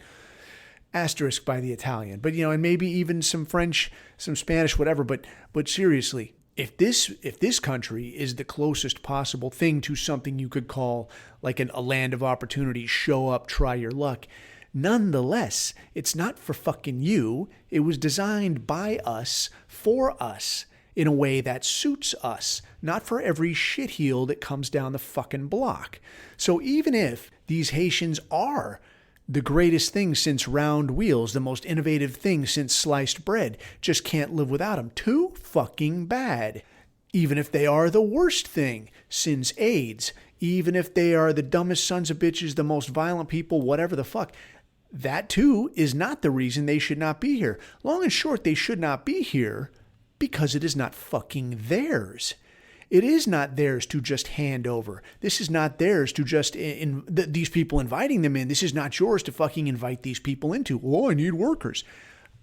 asterisk by the Italian. But, you know, and maybe even some French, some Spanish, whatever. But seriously, if this country is the closest possible thing to something you could call like a land of opportunity, show up, try your luck, nonetheless, it's not for fucking you. It was designed by us, for us, in a way that suits us, not for every shitheel that comes down the fucking block. So even if these Haitians are the greatest thing since round wheels, the most innovative thing since sliced bread, just can't live without them. Too fucking bad. Even if they are the worst thing since AIDS, even if they are the dumbest sons of bitches, the most violent people, whatever the fuck, that too is not the reason they should not be here. Long and short, they should not be here because it is not fucking theirs. It is not theirs to just hand over. This is not theirs to just these people inviting them in. This is not yours to fucking invite these people into. Oh, I need workers.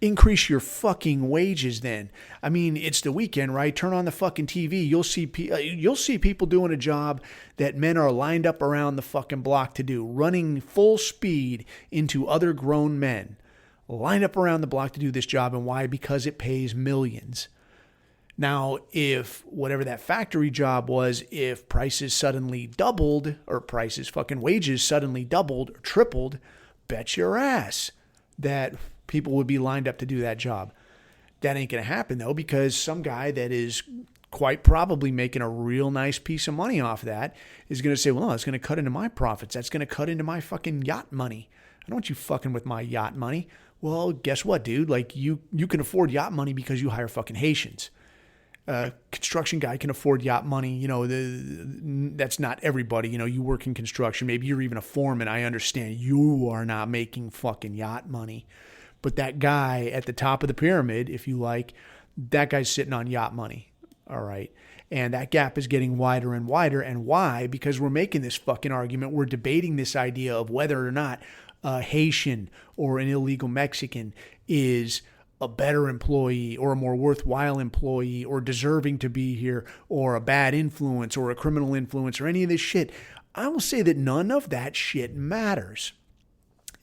Increase your fucking wages then. I mean, it's the weekend, right? Turn on the fucking TV. You'll see people doing a job that men are lined up around the fucking block to do, running full speed into other grown men, lined up around the block to do this job. And why? Because it pays millions. Now, if whatever that factory job was, if prices suddenly doubled, or wages suddenly doubled or tripled, bet your ass that people would be lined up to do that job. That ain't going to happen, though, because some guy that is quite probably making a real nice piece of money off that is going to say, well, no, that's going to cut into my profits. That's going to cut into my fucking yacht money. I don't want you fucking with my yacht money. Well, guess what, dude? Like, you can afford yacht money because you hire fucking Haitians. Construction guy can afford yacht money. You know, that's not everybody. You know, you work in construction. Maybe you're even a foreman. I understand you are not making fucking yacht money. But that guy at the top of the pyramid, if you like, that guy's sitting on yacht money. All right. And that gap is getting wider and wider. And why? Because we're making this fucking argument. We're debating this idea of whether or not a Haitian or an illegal Mexican is a better employee or a more worthwhile employee or deserving to be here or a bad influence or a criminal influence or any of this shit. I will say that none of that shit matters.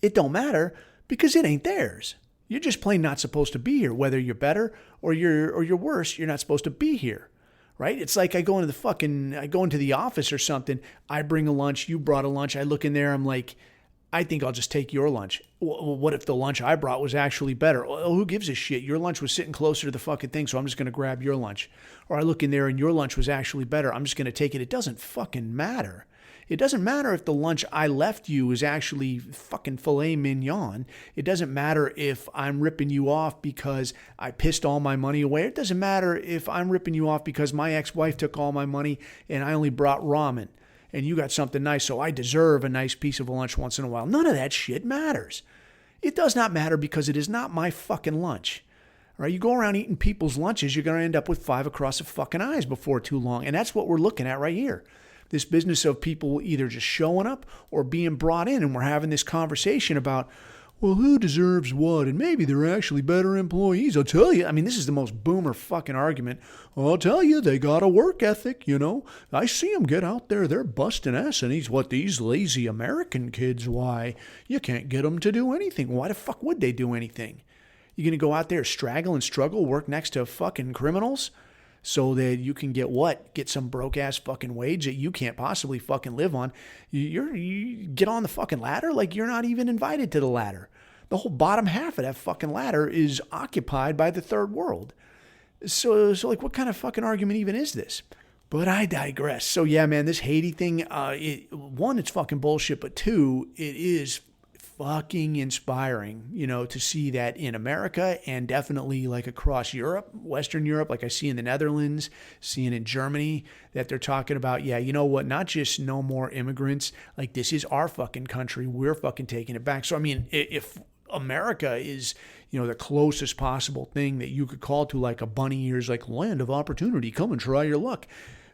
It don't matter because it ain't theirs. You're just plain not supposed to be here. Whether you're better or you're worse, you're not supposed to be here. Right? It's like I go into the office or something. I bring a lunch. You brought a lunch. I look in there. I'm like, I think I'll just take your lunch. Well, what if the lunch I brought was actually better? Oh, who gives a shit? Your lunch was sitting closer to the fucking thing, so I'm just going to grab your lunch. Or I look in there and your lunch was actually better. I'm just going to take it. It doesn't fucking matter. It doesn't matter if the lunch I left you is actually fucking filet mignon. It doesn't matter if I'm ripping you off because I pissed all my money away. It doesn't matter if I'm ripping you off because my ex-wife took all my money and I only brought ramen. And you got something nice, so I deserve a nice piece of lunch once in a while. None of that shit matters. It does not matter because it is not my fucking lunch. All right, you go around eating people's lunches, you're going to end up with 5 across the fucking eyes before too long. And that's what we're looking at right here. This business of people either just showing up or being brought in. And we're having this conversation about, well, who deserves what? And maybe they're actually better employees. I'll tell you. I mean, this is the most boomer fucking argument. I'll tell you, they got a work ethic, you know. I see them get out there. They're busting ass. And these lazy American kids, why? You can't get them to do anything. Why the fuck would they do anything? You going to go out there, straggle and struggle, work next to fucking criminals so that you can get what? Get some broke-ass fucking wage that you can't possibly fucking live on. You get on the fucking ladder like you're not even invited to the ladder. The whole bottom half of that fucking ladder is occupied by the third world. So like, what kind of fucking argument even is this? But I digress. So yeah, man, this Haiti thing, one, it's fucking bullshit, but two, it is fucking inspiring, you know, to see that in America and definitely like across Europe, Western Europe, like I see in the Netherlands, seeing in Germany, that they're talking about, yeah, you know what, not just no more immigrants, like this is our fucking country, we're fucking taking it back. So, I mean, if America is, you know, the closest possible thing that you could call to like a bunny ears, like land of opportunity, come and try your luck.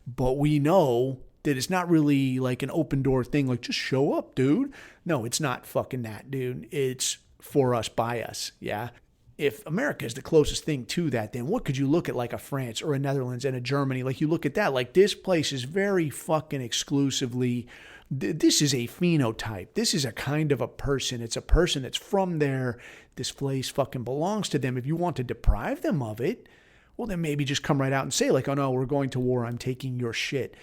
But we know that it's not really like an open door thing, like just show up, dude. No, it's not fucking that, dude. It's for us, by us, yeah? If America is the closest thing to that, then what could you look at like a France or a Netherlands and a Germany? Like you look at that, like this place is very fucking exclusively, this is a phenotype. This is a kind of a person. It's a person that's from there. This place fucking belongs to them. If you want to deprive them of it, well, then maybe just come right out and say like, oh no, we're going to war. I'm taking your shit.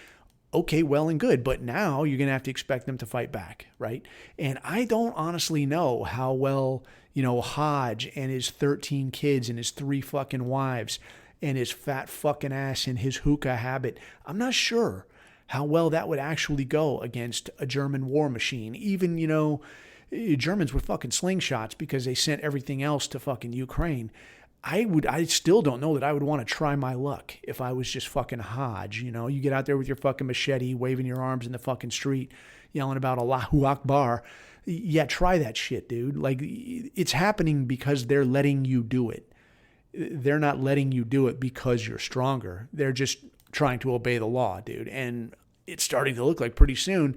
Okay, well and good, but now you're going to have to expect them to fight back, right? And I don't honestly know how well, you know, Hodge and his 13 kids and his 3 fucking wives and his fat fucking ass and his hookah habit, I'm not sure how well that would actually go against a German war machine. Even, you know, Germans with fucking slingshots because they sent everything else to fucking Ukraine. I still don't know that I would want to try my luck if I was just fucking Hodge. You know, you get out there with your fucking machete, waving your arms in the fucking street, yelling about Allahu Akbar. Yeah, try that shit, dude. Like, it's happening because they're letting you do it. They're not letting you do it because you're stronger. They're just trying to obey the law, dude. And it's starting to look like pretty soon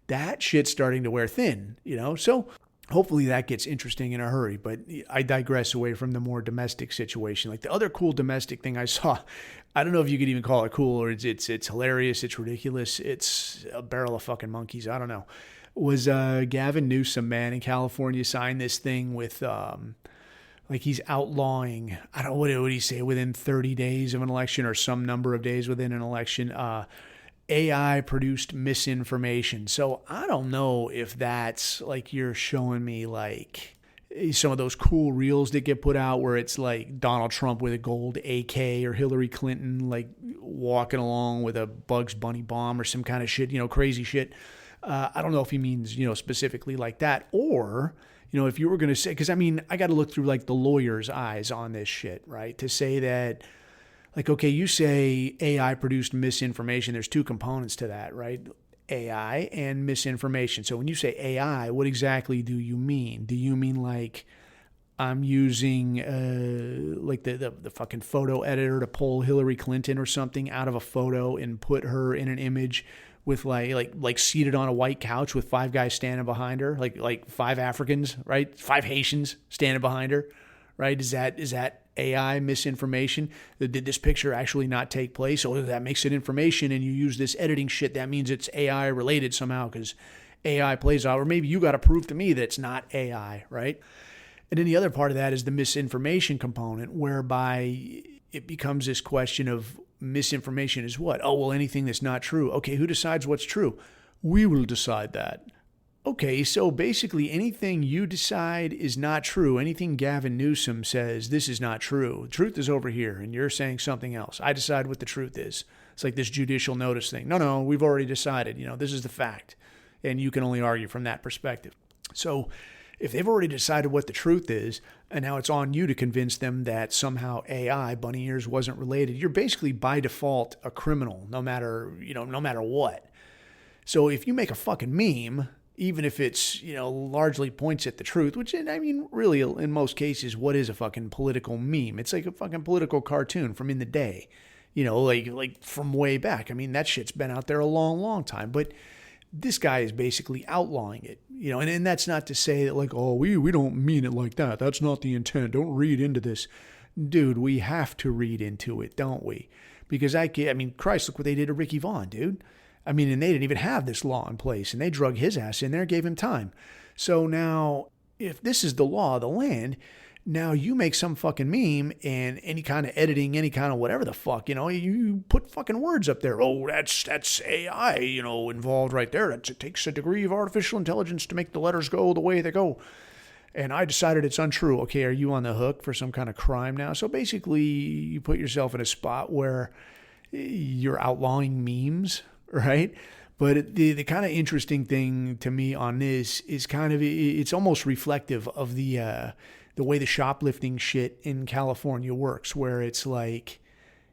that shit's starting to wear thin, you know? So hopefully that gets interesting in a hurry, but I digress away from the more domestic situation. Like the other cool domestic thing I saw, I don't know if you could even call it cool or it's hilarious, it's ridiculous, it's a barrel of fucking monkeys, I don't know, was Gavin Newsom, man, in California signed this thing with, like he's outlawing, I don't know, what would he say, within 30 days of an election or some number of days within an election, AI produced misinformation. So I don't know if that's like you're showing me like some of those cool reels that get put out where it's like Donald Trump with a gold AK or Hillary Clinton like walking along with a Bugs Bunny bomb or some kind of shit, you know, crazy shit. I don't know if he means, you know, specifically like that, or, you know, if you were going to say, because I mean, I got to look through like the lawyer's eyes on this shit, right? To say that, like, okay, you say AI produced misinformation. There's two components to that, right? AI and misinformation. So when you say AI, what exactly do you mean? Do you mean like I'm using like the fucking photo editor to pull Hillary Clinton or something out of a photo and put her in an image with like seated on a white couch with 5 guys standing behind her, like 5 Africans, right? 5 Haitians standing behind her, right? Is that AI misinformation? Did this picture actually not take place? Or that makes it information and you use this editing shit, that means it's AI related somehow because AI plays out. Or maybe you got to prove to me that it's not AI, right? And then the other part of that is the misinformation component, whereby it becomes this question of misinformation is what? Oh, well, anything that's not true. Okay, who decides what's true? We will decide that. Okay, so basically anything you decide is not true, anything Gavin Newsom says, this is not true. The truth is over here, and you're saying something else. I decide what the truth is. It's like this judicial notice thing. No, we've already decided. You know, this is the fact, and you can only argue from that perspective. So if they've already decided what the truth is, and now it's on you to convince them that somehow AI, bunny ears, wasn't related, you're basically by default a criminal, no matter what. So if you make a fucking meme, even if it's, you know, largely points at the truth, which, I mean, really, in most cases, what is a fucking political meme? It's like a fucking political cartoon from in the day, you know, like from way back. I mean, that shit's been out there a long, long time. But this guy is basically outlawing it, you know, and that's not to say that like, oh, we don't mean it like that. That's not the intent. Don't read into this. Dude, we have to read into it, don't we? Because I mean, Christ, look what they did to Ricky Vaughn, dude. I mean, and they didn't even have this law in place, and they drug his ass in there, gave him time. So now, if this is the law of the land, now you make some fucking meme and any kind of editing, any kind of whatever the fuck, you know, you put fucking words up there. Oh, that's AI, you know, involved right there. It takes a degree of artificial intelligence to make the letters go the way they go. And I decided it's untrue. Okay, are you on the hook for some kind of crime now? So basically, you put yourself in a spot where you're outlawing memes, right? But the kind of interesting thing to me on this is kind of, it's almost reflective of the way the shoplifting shit in California works, where it's like,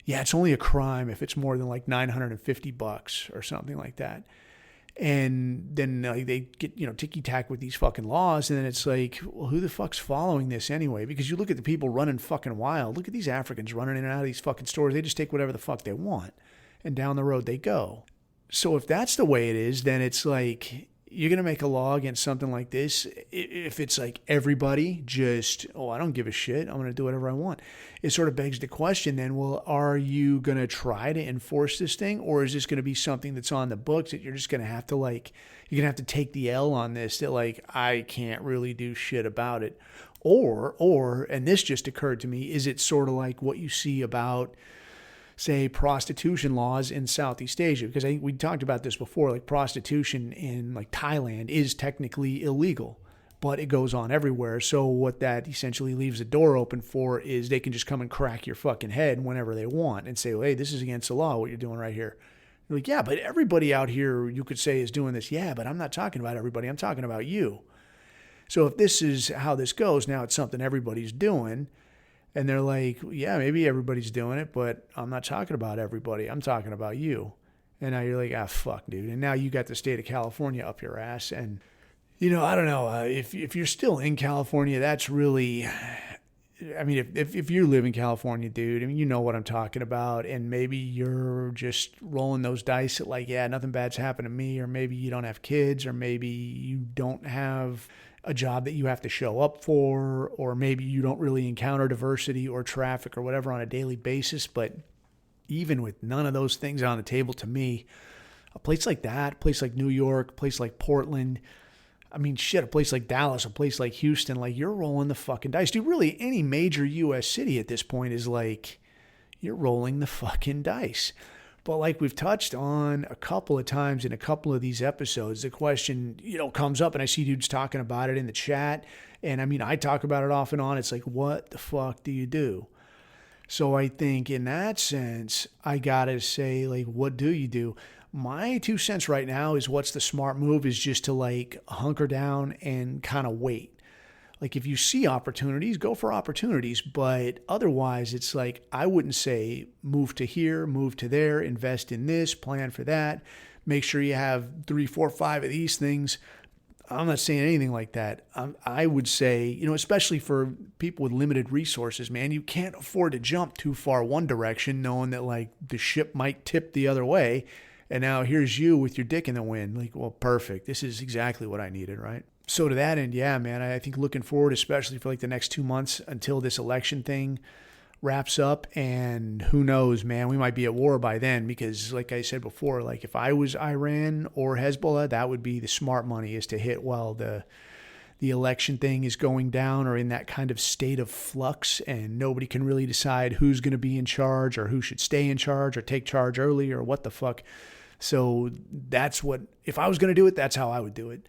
yeah, it's only a crime if it's more than like $950 or something like that. And then they get, you know, ticky-tack with these fucking laws, and then it's like, well, who the fuck's following this anyway? Because you look at the people running fucking wild. Look at these Africans running in and out of these fucking stores. They just take whatever the fuck they want, and down the road they go. So if that's the way it is, then it's like you're going to make a law against something like this. If it's like everybody just, oh, I don't give a shit, I'm going to do whatever I want. It sort of begs the question then, well, are you going to try to enforce this thing? Or is this going to be something that's on the books that you're just going to have to like, you're going to have to take the L on this, that like, I can't really do shit about it. Or, and this just occurred to me, is it sort of like what you see about, say, prostitution laws in Southeast Asia? Because I think we talked about this before, like prostitution in like Thailand is technically illegal, but it goes on everywhere. So what that essentially leaves the door open for is they can just come and crack your fucking head whenever they want and say, well, hey, this is against the law, what you're doing right here. You're like, yeah, but everybody out here, you could say, is doing this. Yeah, but I'm not talking about everybody. I'm talking about you. So if this is how this goes, now it's something everybody's doing, And they're like, yeah, maybe everybody's doing it, but I'm not talking about everybody. I'm talking about you. And now you're like, fuck, dude. And now you got the state of California up your ass. And, I don't know. If you're still in California, that's really, I mean, if you live in California, dude, I mean, you know what I'm talking about. And maybe you're just rolling those dice at like, yeah, nothing bad's happened to me. Or maybe you don't have kids, or maybe you don't have a job that you have to show up for, or maybe you don't really encounter diversity or traffic or whatever on a daily basis. But even with none of those things on the table, to me, a place like that, a place like New York, a place like Portland, I mean, shit, a place like Dallas, a place like Houston, like, you're rolling the fucking dice. Dude, really, any major U.S. city at this point is like, you're rolling the fucking dice. But like we've touched on a couple of times in a couple of these episodes, the question, comes up, and I see dudes talking about it in the chat. And I mean, I talk about it off and on. It's like, what the fuck do you do? So I think in that sense, I got to say, like, what do you do? My 2 cents right now is what's the smart move is just to like hunker down and kind of wait. Like, if you see opportunities, go for opportunities. But otherwise, it's like, I wouldn't say move to here, move to there, invest in this, plan for that. Make sure you have 3, 4, 5 of these things. I'm not saying anything like that. I would say, especially for people with limited resources, man, you can't afford to jump too far one direction knowing that like the ship might tip the other way. And now here's you with your dick in the wind. Like, well, perfect. This is exactly what I needed, right? So to that end, yeah, man, I think looking forward, especially for like the next 2 months until this election thing wraps up. And who knows, man, we might be at war by then, because like I said before, like if I was Iran or Hezbollah, that would be the smart money, is to hit while the election thing is going down or in that kind of state of flux, and nobody can really decide who's going to be in charge or who should stay in charge or take charge early or what the fuck. So that's what, if I was going to do it, that's how I would do it.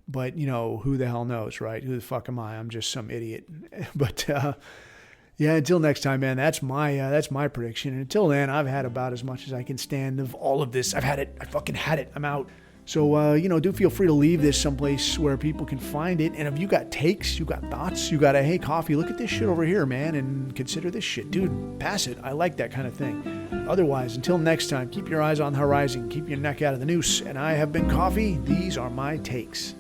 But, who the hell knows, right? Who the fuck am I? I'm just some idiot. But, yeah, until next time, man, that's my prediction. And until then, I've had about as much as I can stand of all of this. I've had it. I fucking had it. I'm out. So, do feel free to leave this someplace where people can find it. And if you got takes, you got thoughts, you got a, hey, Coffee, look at this shit over here, man, and consider this shit. Dude, pass it. I like that kind of thing. Otherwise, until next time, keep your eyes on the horizon, keep your neck out of the noose. And I have been Coffee. These are my takes.